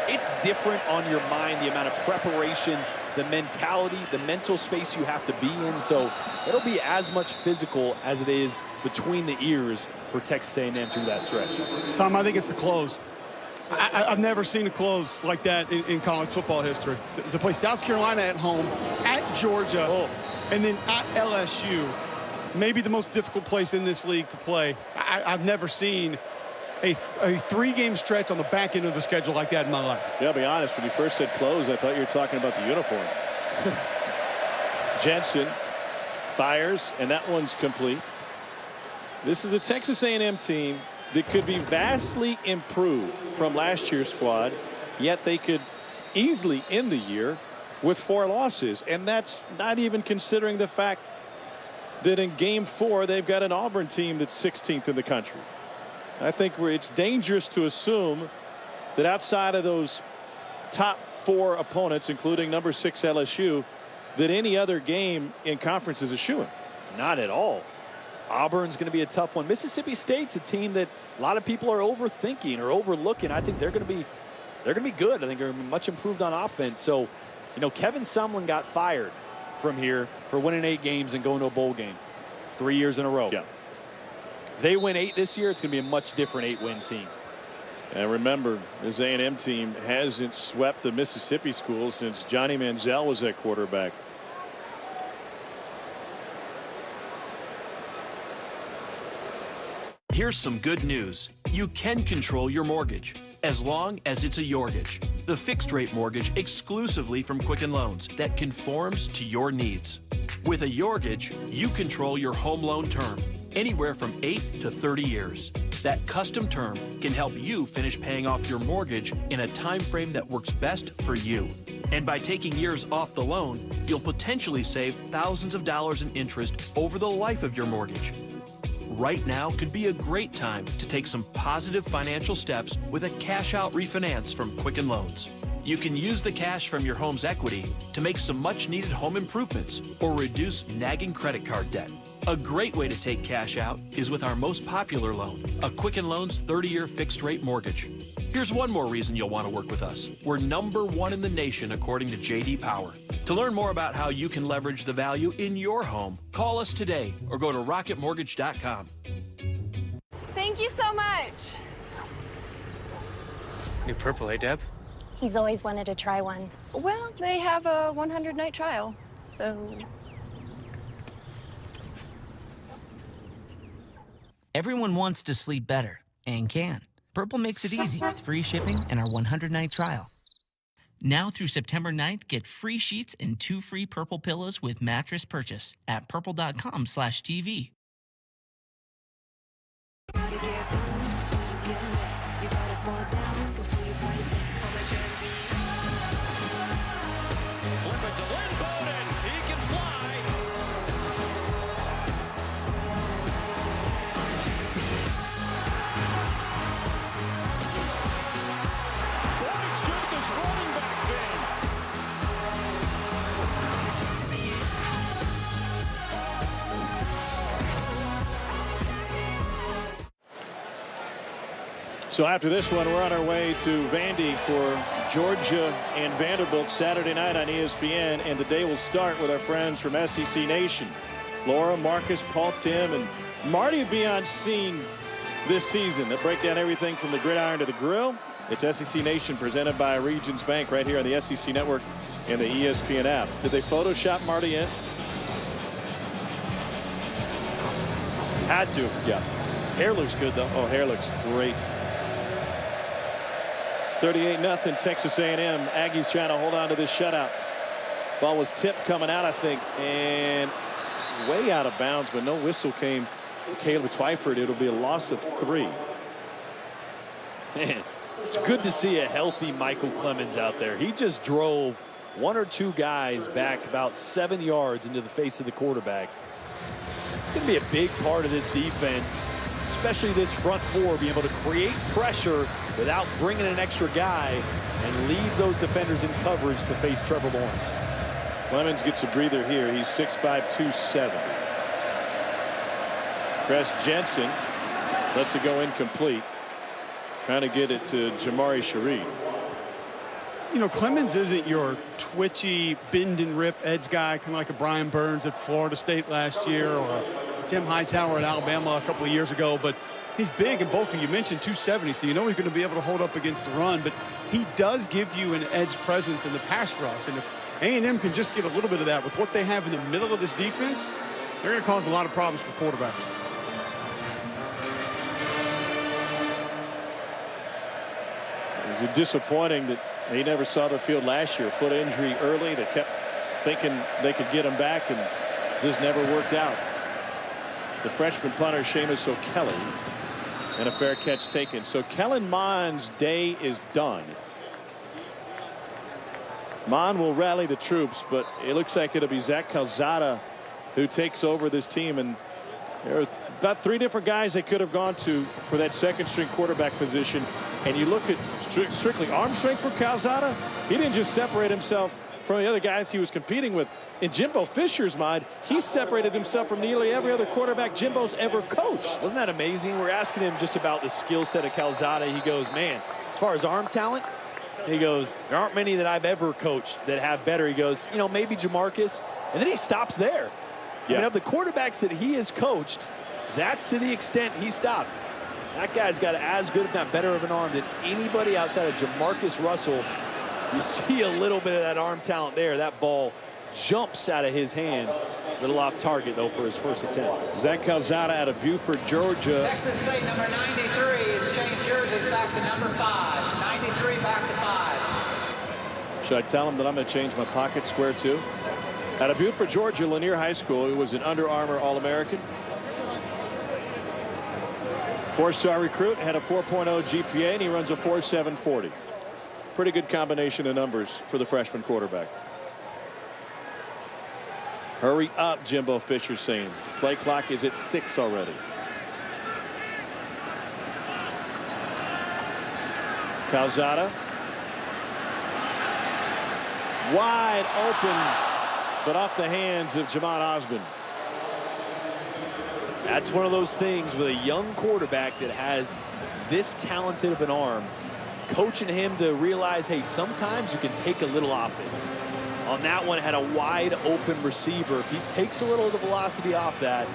It's different on your mind, the amount of preparation, the mentality, the mental space you have to be in. So it'll be as much physical as it is between the ears for Texas A&M through that stretch. Tom, I think it's the close. I've never seen a close like that in college football history. To play South Carolina at home, at Georgia, and then at LSU, maybe the most difficult place in this league to play. I've never seen a three-game stretch on the back end of a schedule like that in my life. Yeah, I'll be honest, when you first said close, I thought you were talking about the uniform. Jensen fires, and that one's complete. This is a Texas A&M team that could be vastly improved from last year's squad, yet they could easily end the year with 4 losses. And that's not even considering the fact that in Game 4, they've got an Auburn team that's 16th in the country. I think it's dangerous to assume that outside of those top 4 opponents, including number 6 LSU, that any other game in conference is a shoo-in. Not at all. Auburn's going to be a tough one. Mississippi State's a team that a lot of people are overthinking or overlooking. I think they're going to be good. I think they're much improved on offense. So, you know, Kevin Sumlin got fired from here for winning 8 games and going to a bowl game 3 years in a row. Yeah. They win 8 this year, it's going to be a much different 8-win team. And remember, this A&M team hasn't swept the Mississippi schools since Johnny Manziel was at quarterback. Here's some good news. You can control your mortgage as long as it's a Yorgage, the fixed rate mortgage exclusively from Quicken Loans that conforms to your needs. With a Yorgage, you control your home loan term, anywhere from 8 to 30 years. That custom term can help you finish paying off your mortgage in a time frame that works best for you. And by taking years off the loan, you'll potentially save thousands of dollars in interest over the life of your mortgage. Right now could be a great time to take some positive financial steps with a cash-out refinance from Quicken Loans. You can use the cash from your home's equity to make some much-needed home improvements or reduce nagging credit card debt. A great way to take cash out is with our most popular loan, a Quicken Loans 30-year fixed-rate mortgage. Here's one more reason you'll want to work with us. We're #1 in the nation according to J.D. Power. To learn more about how you can leverage the value in your home, call us today or go to rocketmortgage.com. Thank you so much. New purple, eh, Deb? He's always wanted to try one. Well, they have a 100-night trial, so... Everyone wants to sleep better and can. Purple makes it easy with free shipping and our 100-night trial. Now through September 9th, get free sheets and 2 free Purple pillows with mattress purchase at purple.com/TV. So after this one, we're on our way to Vandy for Georgia and Vanderbilt Saturday night on ESPN, and the day will start with our friends from SEC Nation. Laura, Marcus, Paul, Tim, and Marty will be on scene this season. They'll break down everything from the gridiron to the grill. It's SEC Nation presented by Regions Bank right here on the SEC Network and the ESPN app. Did they Photoshop Marty in? Had to. Yeah. Hair looks good, though. Oh, hair looks great. 38-0 Texas A&M. Aggies trying to hold on to this shutout. Ball was tipped coming out, I think, and way out of bounds, but no whistle came. Caleb Twyford. It'll be a loss of 3. Man, it's good to see a healthy Michael Clemens out there. He just drove 1 or 2 guys back about 7 yards into the face of the quarterback. going to be a big part of this defense, especially this front four, being able to create pressure without bringing an extra guy and leave those defenders in coverage to face Trevor Lawrence. Clemens gets a breather here. He's 6'5", 270. Chris Jensen lets it go incomplete. Trying to get it to Jamari Shareed. You know, Clemens isn't your twitchy, bend and rip edge guy, kind of like a Brian Burns at Florida State last year or Tim Hightower at Alabama a couple of years ago. But he's big and bulky. You mentioned 270, so you know he's going to be able to hold up against the run. But he does give you an edge presence in the pass rush. And if A&M can just get a little bit of that with what they have in the middle of this defense, they're going to cause a lot of problems for quarterbacks. Is it disappointing that he never saw the field last year? Foot injury early. They kept thinking they could get him back, and just never worked out. The freshman punter, Seamus O'Kelly, and a fair catch taken. So Kellen Mond's day is done. Mond will rally the troops, but it looks like it'll be Zach Calzada who takes over this team. And there are about 3 different guys they could have gone to for that second string quarterback position. And you look at strictly arm strength for Calzada, he didn't just separate himself from the other guys he was competing with. In Jimbo Fisher's mind, he separated himself from nearly every other quarterback Jimbo's ever coached. Wasn't that amazing? We're asking him just about the skill set of Calzada. He goes, man, as far as arm talent, he goes, there aren't many that I've ever coached that have better. He goes, you know, maybe Jamarcus. And then he stops there. Yeah. I mean, of the quarterbacks that he has coached, that's to the extent he stopped. That guy's got as good, if not better, of an arm than anybody outside of Jamarcus Russell. You see a little bit of that arm talent there. That ball jumps out of his hand. A little off target, though, for his first attempt. Zach Calzada out of Buford, Georgia. Texas State, number 93, has changed jerseys back to number 5. 93 back to 5. Should I tell him that I'm going to change my pocket square, too? Out of Buford, Georgia, Lanier High School. He was an Under Armour All-American. 4-star recruit, had a 4.0 GPA, and he runs a 4.740. Pretty good combination of numbers for the freshman quarterback. Hurry up, Jimbo Fisher saying. Play clock is at 6 already. Calzada. Wide open, but off the hands of Jamon Osborne. That's one of those things with a young quarterback that has this talented of an arm, coaching him to realize, hey, sometimes you can take a little off it. On that one, had a wide open receiver. If he takes a little of the velocity off that,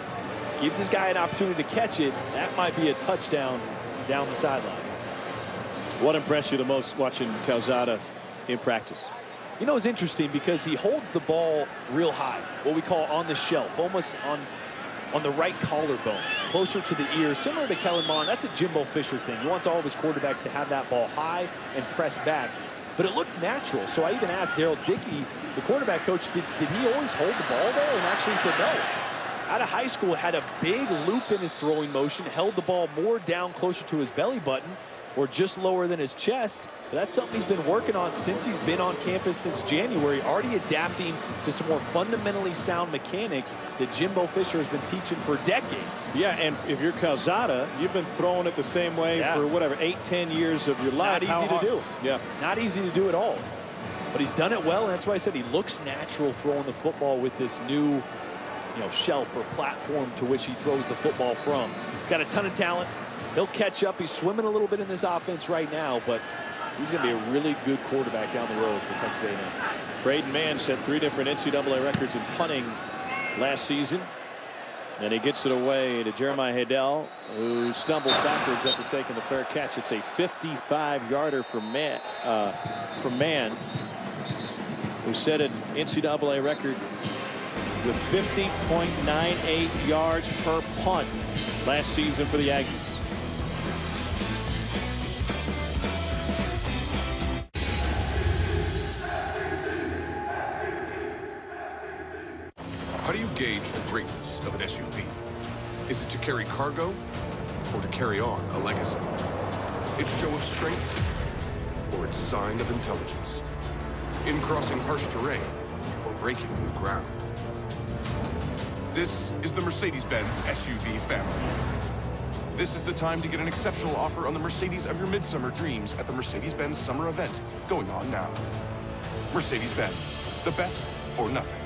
gives his guy an opportunity to catch it, that might be a touchdown down the sideline. What impressed you the most watching Calzada in practice? You know, it's interesting because he holds the ball real high, what we call on the shelf, almost on the right collarbone, closer to the ear, similar to Kellen Mond. That's a Jimbo Fisher thing. He wants all of his quarterbacks to have that ball high and press back. But it looked natural. So I even asked Daryl Dickey, the quarterback coach, did he always hold the ball there? And actually he said no. Out of high school, had a big loop in his throwing motion, held the ball more down closer to his belly button or just lower than his chest. But that's something he's been working on since he's been on campus since January, already adapting to some more fundamentally sound mechanics that Jimbo Fisher has been teaching for decades. Yeah, and if you're Calzada, you've been throwing it the same way for whatever, 8-10 years of your life. Not easy to do. Yeah. Not easy to do at all. But he's done it well, and that's why I said he looks natural throwing the football with this new, shelf or platform to which he throws the football from. He's got a ton of talent. He'll catch up. He's swimming a little bit in this offense right now, but he's going to be a really good quarterback down the road for Texas A&M. Braden Mann set 3 different NCAA records in punting last season. And he gets it away to Jeremiah Haydell, who stumbles backwards after taking the fair catch. It's a 55-yarder for Mann, who set an NCAA record with 50.98 yards per punt last season for the Aggies. How do you gauge the greatness of an SUV? Is it to carry cargo or to carry on a legacy? Its show of strength or its sign of intelligence? In crossing harsh terrain or breaking new ground? This is the Mercedes-Benz SUV family. This is the time to get an exceptional offer on the Mercedes of your midsummer dreams at the Mercedes-Benz summer event going on now. Mercedes-Benz, the best or nothing.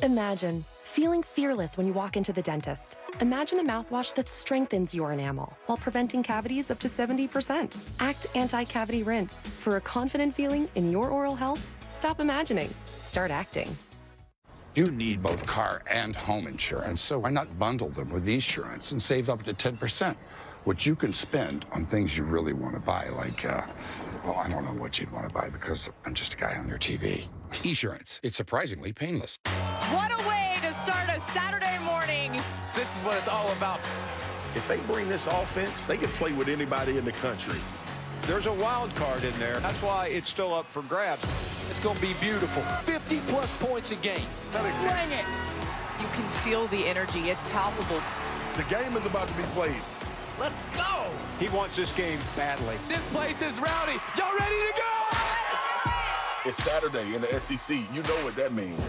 Imagine feeling fearless when you walk into the dentist. Imagine a mouthwash that strengthens your enamel while preventing cavities up to 70%. Act Anti-Cavity Rinse. For a confident feeling in your oral health, stop imagining. Start acting. You need both car and home insurance, so why not bundle them with Esurance and save up to 10%, which you can spend on things you really want to buy, like, well, I don't know what you'd want to buy because I'm just a guy on your TV. Esurance, it's surprisingly painless. What a way to start a Saturday morning. This is what it's all about. If they bring this offense, they can play with anybody in the country. There's a wild card in there. That's why it's still up for grabs. It's going to be beautiful. 50-plus points a game. Slang it. You can feel the energy. It's palpable. The game is about to be played. Let's go. He wants this game badly. This place is rowdy. Y'all ready to go? It's Saturday in the SEC. You know what that means.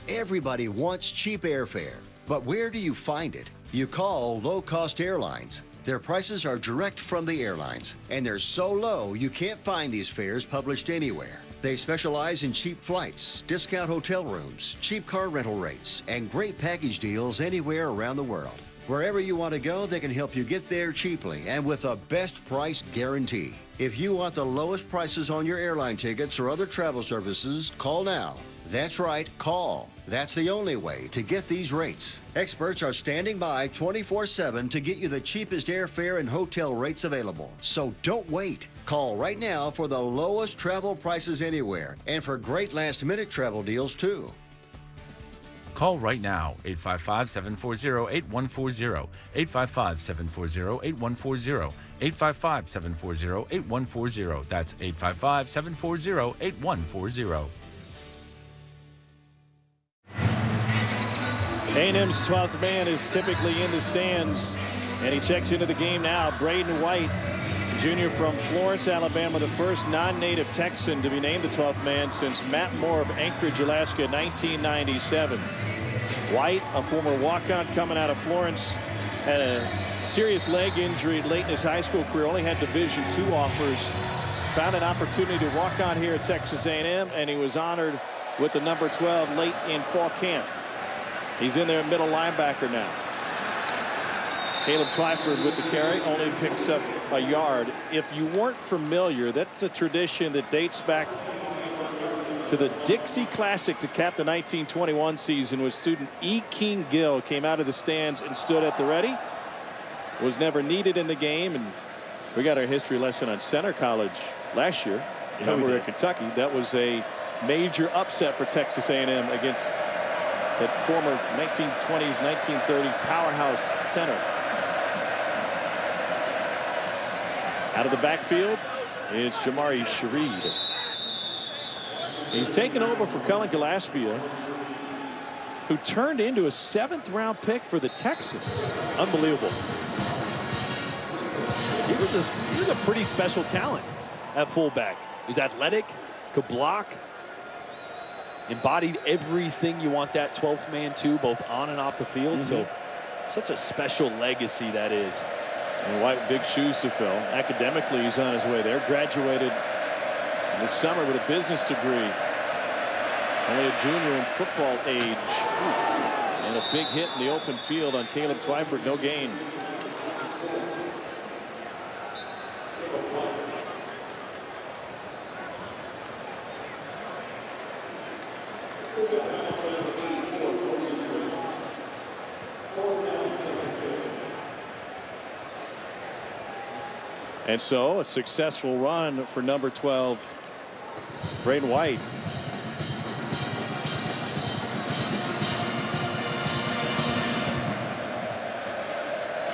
Everybody wants cheap airfare, but where do you find it? You call low-cost airlines. Their prices are direct from the airlines, and they're so low you can't find these fares published anywhere. They specialize in cheap flights, discount hotel rooms, cheap car rental rates, and great package deals anywhere around the world. Wherever you want to go, they can help you get there cheaply and with a best price guarantee. If you want the lowest prices on your airline tickets or other travel services, call now. That's right, call. That's the only way to get these rates. Experts are standing by 24/7 to get you the cheapest airfare and hotel rates available. So don't wait. Call right now for the lowest travel prices anywhere and for great last-minute travel deals, too. Call right now, 855-740-8140, 855-740-8140, 855-740-8140. That's 855-740-8140. A&M's 12th man is typically in the stands, and he checks into the game now. Braden White, junior from Florence, Alabama, the first non-native Texan to be named the 12th man since Matt Moore of Anchorage, Alaska, 1997. White, a former walk-on coming out of Florence, had a serious leg injury late in his high school career, only had Division II offers, found an opportunity to walk on here at Texas A&M, and he was honored with the number 12 late in fall camp. He's in there at middle linebacker now. Caleb Twyford with the carry, only picks up a yard. If you weren't familiar, that's a tradition that dates back to the Dixie Classic to cap the 1921 season, with student E. King Gill came out of the stands and stood at the ready. Was never needed in the game, and we got our history lesson on Center College last year. Over at Kentucky, that was a major upset for Texas A&M against that former 1920s, 1930 powerhouse center. Out of the backfield, it's Jamari Shareed. He's taken over for Cullen Gillespie, who turned into a 7th-round pick for the Texans. Unbelievable. He was a pretty special talent at fullback. He's athletic, could block, embodied everything you want that 12th man to, both on and off the field. So such a special legacy that is. And White, big shoes to fill. Academically, he's on his way there. Graduated this summer with a business degree. Only a junior in football age. And a big hit in the open field on Caleb Twyford. No gain. And so a successful run for number 12, Braden White.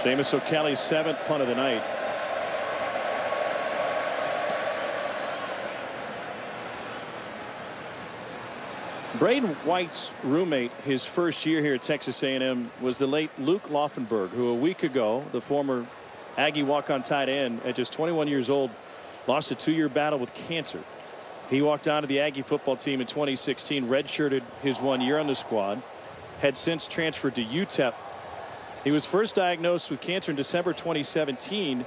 Seamus O'Kelly's 7th punt of the night. Braden White's roommate his first year here at Texas A&M was the late Luke Laufenberg, who a week ago, the former Aggie walk-on tight end at just 21 years old, lost a 2-year battle with cancer. He walked onto the Aggie football team in 2016, redshirted his 1 year on the squad. had since transferred to UTEP. He was first diagnosed with cancer in December 2017.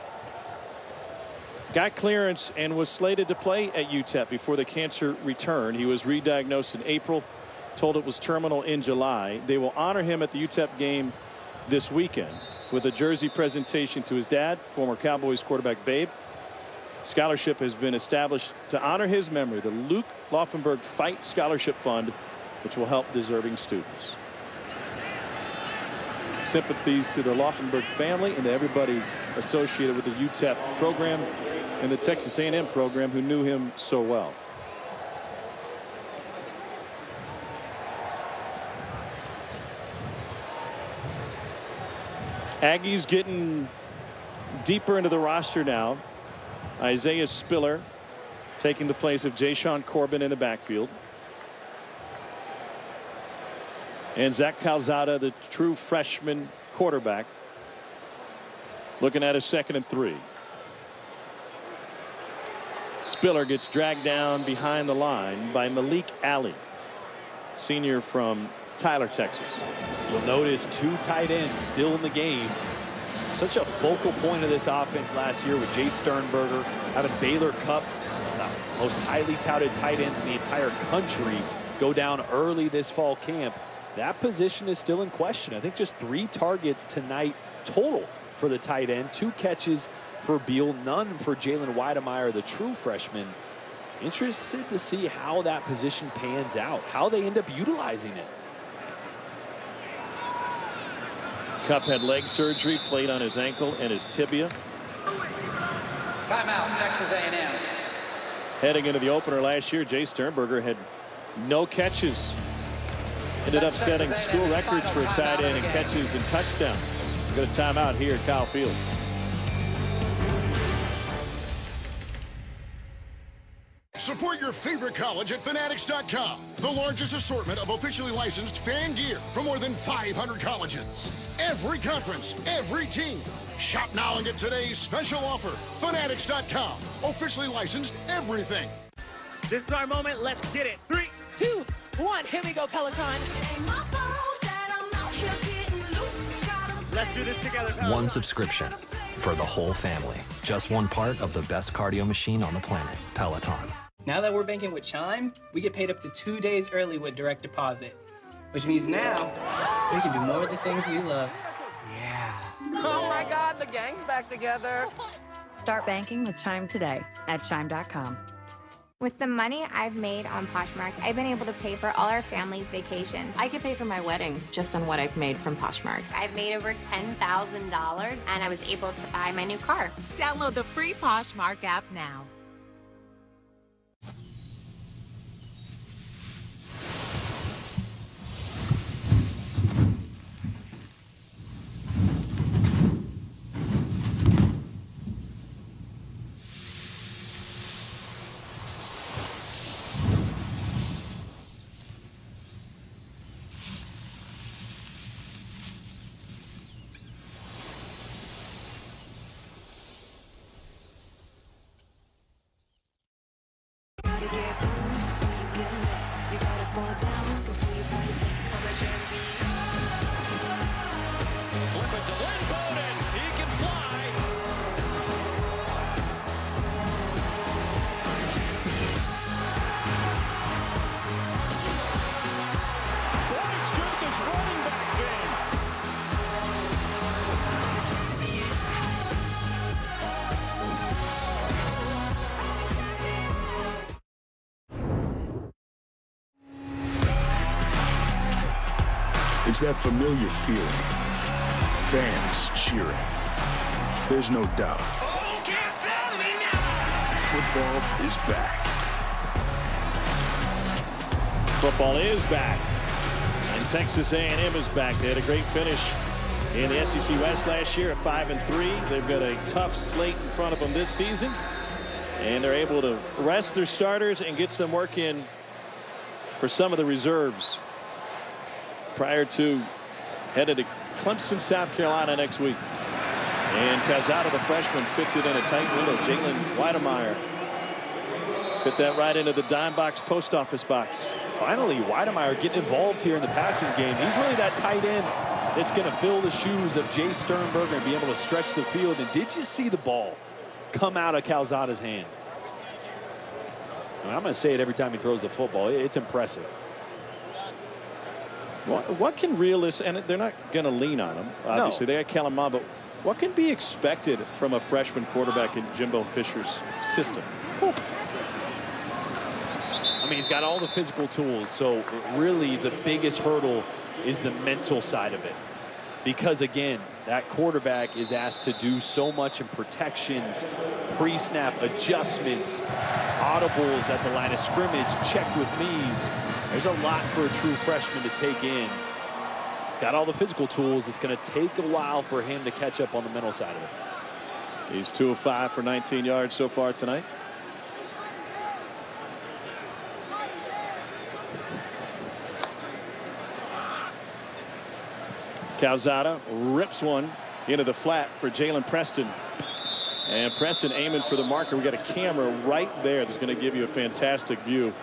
Got clearance and was slated to play at UTEP before the cancer returned. He was re-diagnosed in April, told it was terminal in July. They will honor him at the UTEP game this weekend with a jersey presentation to his dad, former Cowboys quarterback Babe. Scholarship has been established to honor his memory, the Luke Laufenberg Fight Scholarship Fund, which will help deserving students. Sympathies to the Laufenberg family and to everybody associated with the UTEP program and the Texas A&M program who knew him so well. Aggies getting deeper into the roster now. Isaiah Spiller taking the place of Jashawn Corbin in the backfield. And Zach Calzada, the true freshman quarterback, looking at a 2nd and 3. Spiller gets dragged down behind the line by Malik Alley, senior from Tyler, Texas. You'll notice 2 tight ends still in the game. Such a focal point of this offense last year with Jay Sternberger, having Baylor Cup, the most highly touted tight ends in the entire country, go down early this fall camp. That position is still in question. I think just 3 targets tonight total for the tight end. 2 catches for Beal, none for Jalen Weidemeyer, the true freshman. Interested to see how that position pans out, how they end up utilizing it. Cup had leg surgery, played on his ankle and his tibia. Timeout, Texas A&M. Heading into the opener last year, Jay Sternberger had no catches. Ended up setting school records for a tight end in catches and touchdowns. We've got a timeout here at Kyle Field. Support your favorite college at Fanatics.com. The largest assortment of officially licensed fan gear from more than 500 colleges. Every conference, every team. Shop now and get today's special offer. Fanatics.com. Officially licensed everything. This is our moment. Let's get it. 3, 2, 1. Here we go, Peloton. Let's do this together, Peloton. One subscription for the whole family. Just one part of the best cardio machine on the planet, Peloton. Now that we're banking with Chime, we get paid up to 2 days early with direct deposit, which means now we can do more of the things we love. Yeah. Oh my God, the gang's back together. Start banking with Chime today at Chime.com. With the money I've made on Poshmark, I've been able to pay for all our family's vacations. I could pay for my wedding just on what I've made from Poshmark. I've made over $10,000 and I was able to buy my new car. Download the free Poshmark app now. It's that familiar feeling. Fans cheering. There's no doubt. Football is back. Football is back. And Texas A&M is back. They had a great finish in the SEC West last year at 5-3. They've got a tough slate in front of them this season. And they're able to rest their starters and get some work in for some of the reserves prior to headed to Clemson, South Carolina next week. And Calzada, the freshman, fits it in a tight window. Jalen Weidemeyer fit that right into the dime box post office box. finally, Weidemeyer getting involved here in the passing game. He's really that tight end that's going to fill the shoes of Jay Sternberger and be able to stretch the field. And did you see the ball come out of Calzada's hand? I'm going to say it every time he throws the football. It's impressive. What can realists, and they're not going to lean on him, obviously. No. They got Kellen Mond, but what can be expected from a freshman quarterback in Jimbo Fisher's system? I mean, he's got all the physical tools, so really the biggest hurdle is the mental side of it. Because, again, that quarterback is asked to do so much in protections, pre-snap adjustments, audibles at the line of scrimmage, check with me's. There's a lot for a true freshman to take in. He's got all the physical tools. It's going to take a while for him to catch up on the mental side of it. He's 2 of 5 for 19 yards so far tonight. Calzada rips one into the flat for Jalen Preston. And Preston aiming for the marker. We got a camera right there that's going to give you a fantastic view.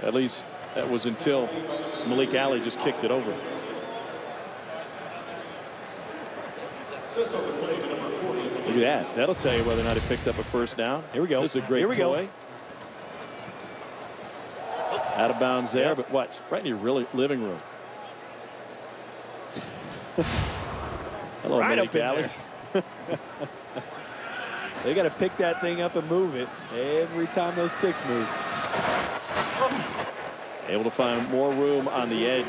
At least that was until Malik Alley just kicked it over. Look at that. That'll tell you whether or not he picked up a first down. Here we go. This is a great toy. Out of bounds there, but watch. Right in your living room. Hello, right Malik Alley. They got to pick that thing up and move it every time those sticks move. Able to find more room on the edge.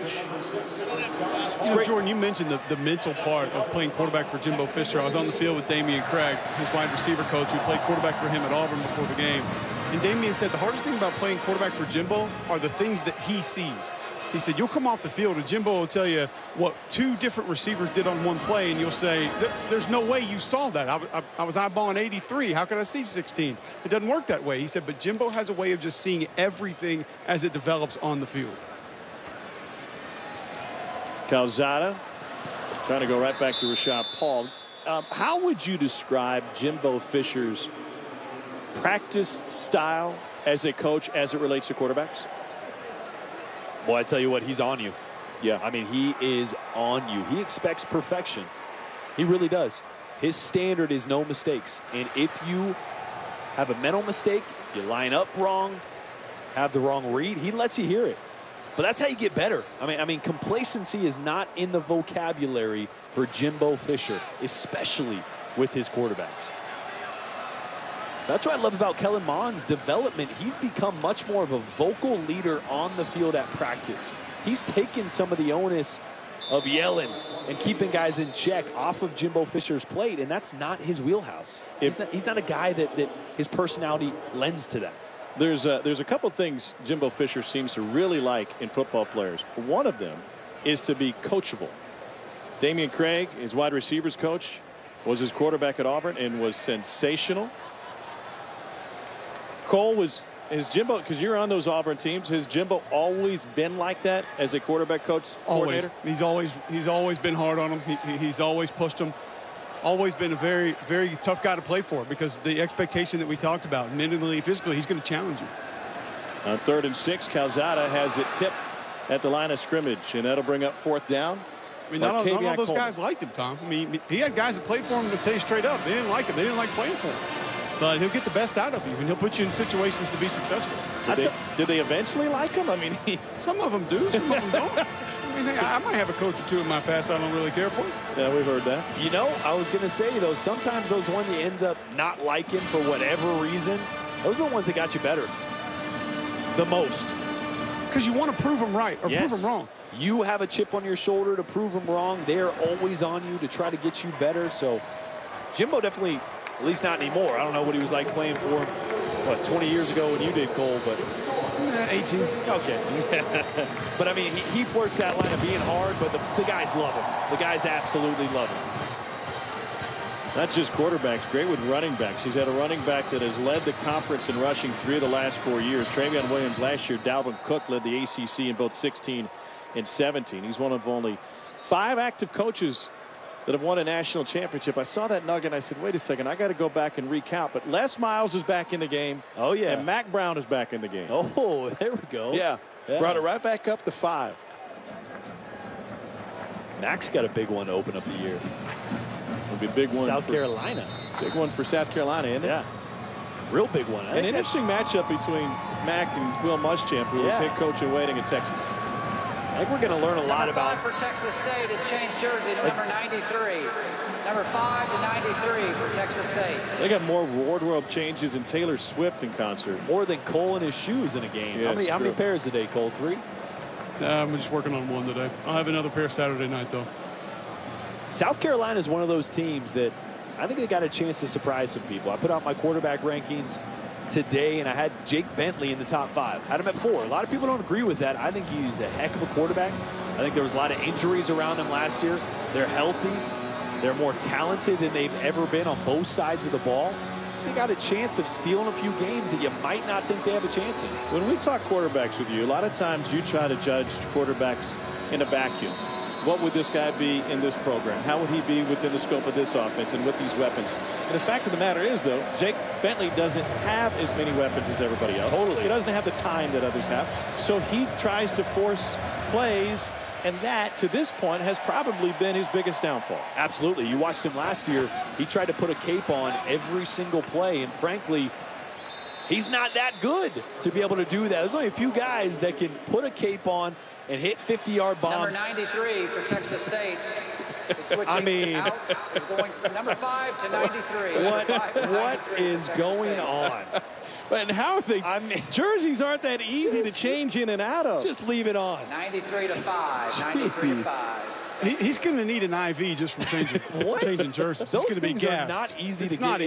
You know, Jordan, you mentioned the mental part of playing quarterback for Jimbo Fisher. I was on the field with Damian Craig, his wide receiver coach, who played quarterback for him at Auburn before the game. And Damian said the hardest thing about playing quarterback for Jimbo are the things that he sees. He said, you'll come off the field and Jimbo will tell you what 2 different receivers did on one play, and you'll say, there's no way you saw that. I was eyeballing 83. How could I see 16? It doesn't work that way. He said, but Jimbo has a way of just seeing everything as it develops on the field. Calzada trying to go right back to Rashad Paul. How would you describe Jimbo Fisher's practice style as a coach as it relates to quarterbacks? Well, I tell you what, he's on you. Yeah. I mean, he is on you. He expects perfection. He really does. His standard is no mistakes. And if you have a mental mistake, you line up wrong, have the wrong read, he lets you hear it. But that's how you get better. I mean, complacency is not in the vocabulary for Jimbo Fisher, especially with his quarterbacks. That's what I love about Kellen Mond's development. He's become much more of a vocal leader on the field at practice. He's taken some of the onus of yelling and keeping guys in check off of Jimbo Fisher's plate, and that's not his wheelhouse. He's not a guy that his personality lends to that. There's a couple things Jimbo Fisher seems to really like in football players. One of them is to be coachable. Damian Craig, his wide receivers coach, was his quarterback at Auburn and was sensational. Cole, has Jimbo, because you're on those Auburn teams, has Jimbo always been like that as a quarterback coach coordinator? Always. He's always been hard on him. He's always pushed him. Always been a very, very tough guy to play for, because the expectation that we talked about, mentally, physically, he's going to challenge you. On 3rd and 6, Calzada has it tipped at the line of scrimmage, and that'll bring up 4th down. I mean, not all those guys liked him, Tom. I mean, he had guys that played for him to tell you straight up. They didn't like him. They didn't like playing for him. But he'll get the best out of you, and he'll put you in situations to be successful. Did they eventually like him? I mean, some of them do, some of them don't. I mean, I might have a coach or two in my past I don't really care for. Yeah, we've heard that. You know, I was going to say, though, sometimes those ones you end up not liking for whatever reason, those are the ones that got you better the most. Because you want to prove them right or prove them wrong. You have a chip on your shoulder to prove them wrong. They're always on you to try to get you better. So Jimbo definitely, at least not anymore. I don't know what he was like playing for him, 20 years ago when you did, Cole, but 18. Okay. But I mean, he worked that line of being hard, but the guys love him. The guys absolutely love him. Not just quarterbacks, great with running backs. He's had a running back that has led the conference in rushing 3 of the last 4 years. Travion Williams last year. Dalvin Cook led the ACC in both 16 and 17. He's one of only 5 active coaches that have won a national championship. I saw that nugget and I said, wait a second, I got to go back and recount. But Les Miles is back in the game. Oh, yeah. And Mac Brown is back in the game. Oh, there we go. Yeah. Yeah. Brought it right back up to 5. Max got a big one to open up the year. It'll be a big one. South Carolina. Big one for South Carolina, isn't it? Yeah. Real big one. An interesting matchup between Mac and Will Muschamp, who was head coach in waiting at Texas. I think we're going to learn a lot about. Number 5 for Texas State, it changed jersey to number 93. Number 5 to 93 for Texas State. They got more wardrobe changes than Taylor Swift in concert. More than Cole in his shoes in a game. Yeah, how many pairs today, Cole? 3? I'm just working on 1 today. I'll have another pair Saturday night, though. South Carolina is one of those teams that I think they got a chance to surprise some people. I put out my quarterback rankings today, and I had Jake Bentley in the top 5. Had him at 4. A lot of people don't agree with that. I think he's a heck of a quarterback. I think there was a lot of injuries around him last year. They're healthy. They're more talented than they've ever been on both sides of the ball. They got a chance of stealing a few games that you might not think they have a chance in. When we talk quarterbacks with you, a lot of times you try to judge quarterbacks in a vacuum. What would this guy be in this program? How would he be within the scope of this offense and with these weapons? And the fact of the matter is, though, Jake Bentley doesn't have as many weapons as everybody else. Totally. He doesn't have the time that others have. So he tries to force plays, and that, to this point, has probably been his biggest downfall. Absolutely. You watched him last year. He tried to put a cape on every single play, and frankly, he's not that good to be able to do that. There's only a few guys that can put a cape on and hit 50-yard bombs. Number 93 for Texas State. Switching out is going from number 5 to 93. What is going on? And how are they? Jerseys aren't that easy to change in and out of. Just leave it on. 93 to 5. 93 to 5. He's going to need an IV just from changing jerseys. Those it's going to be things are gassed. not easy it's to not get.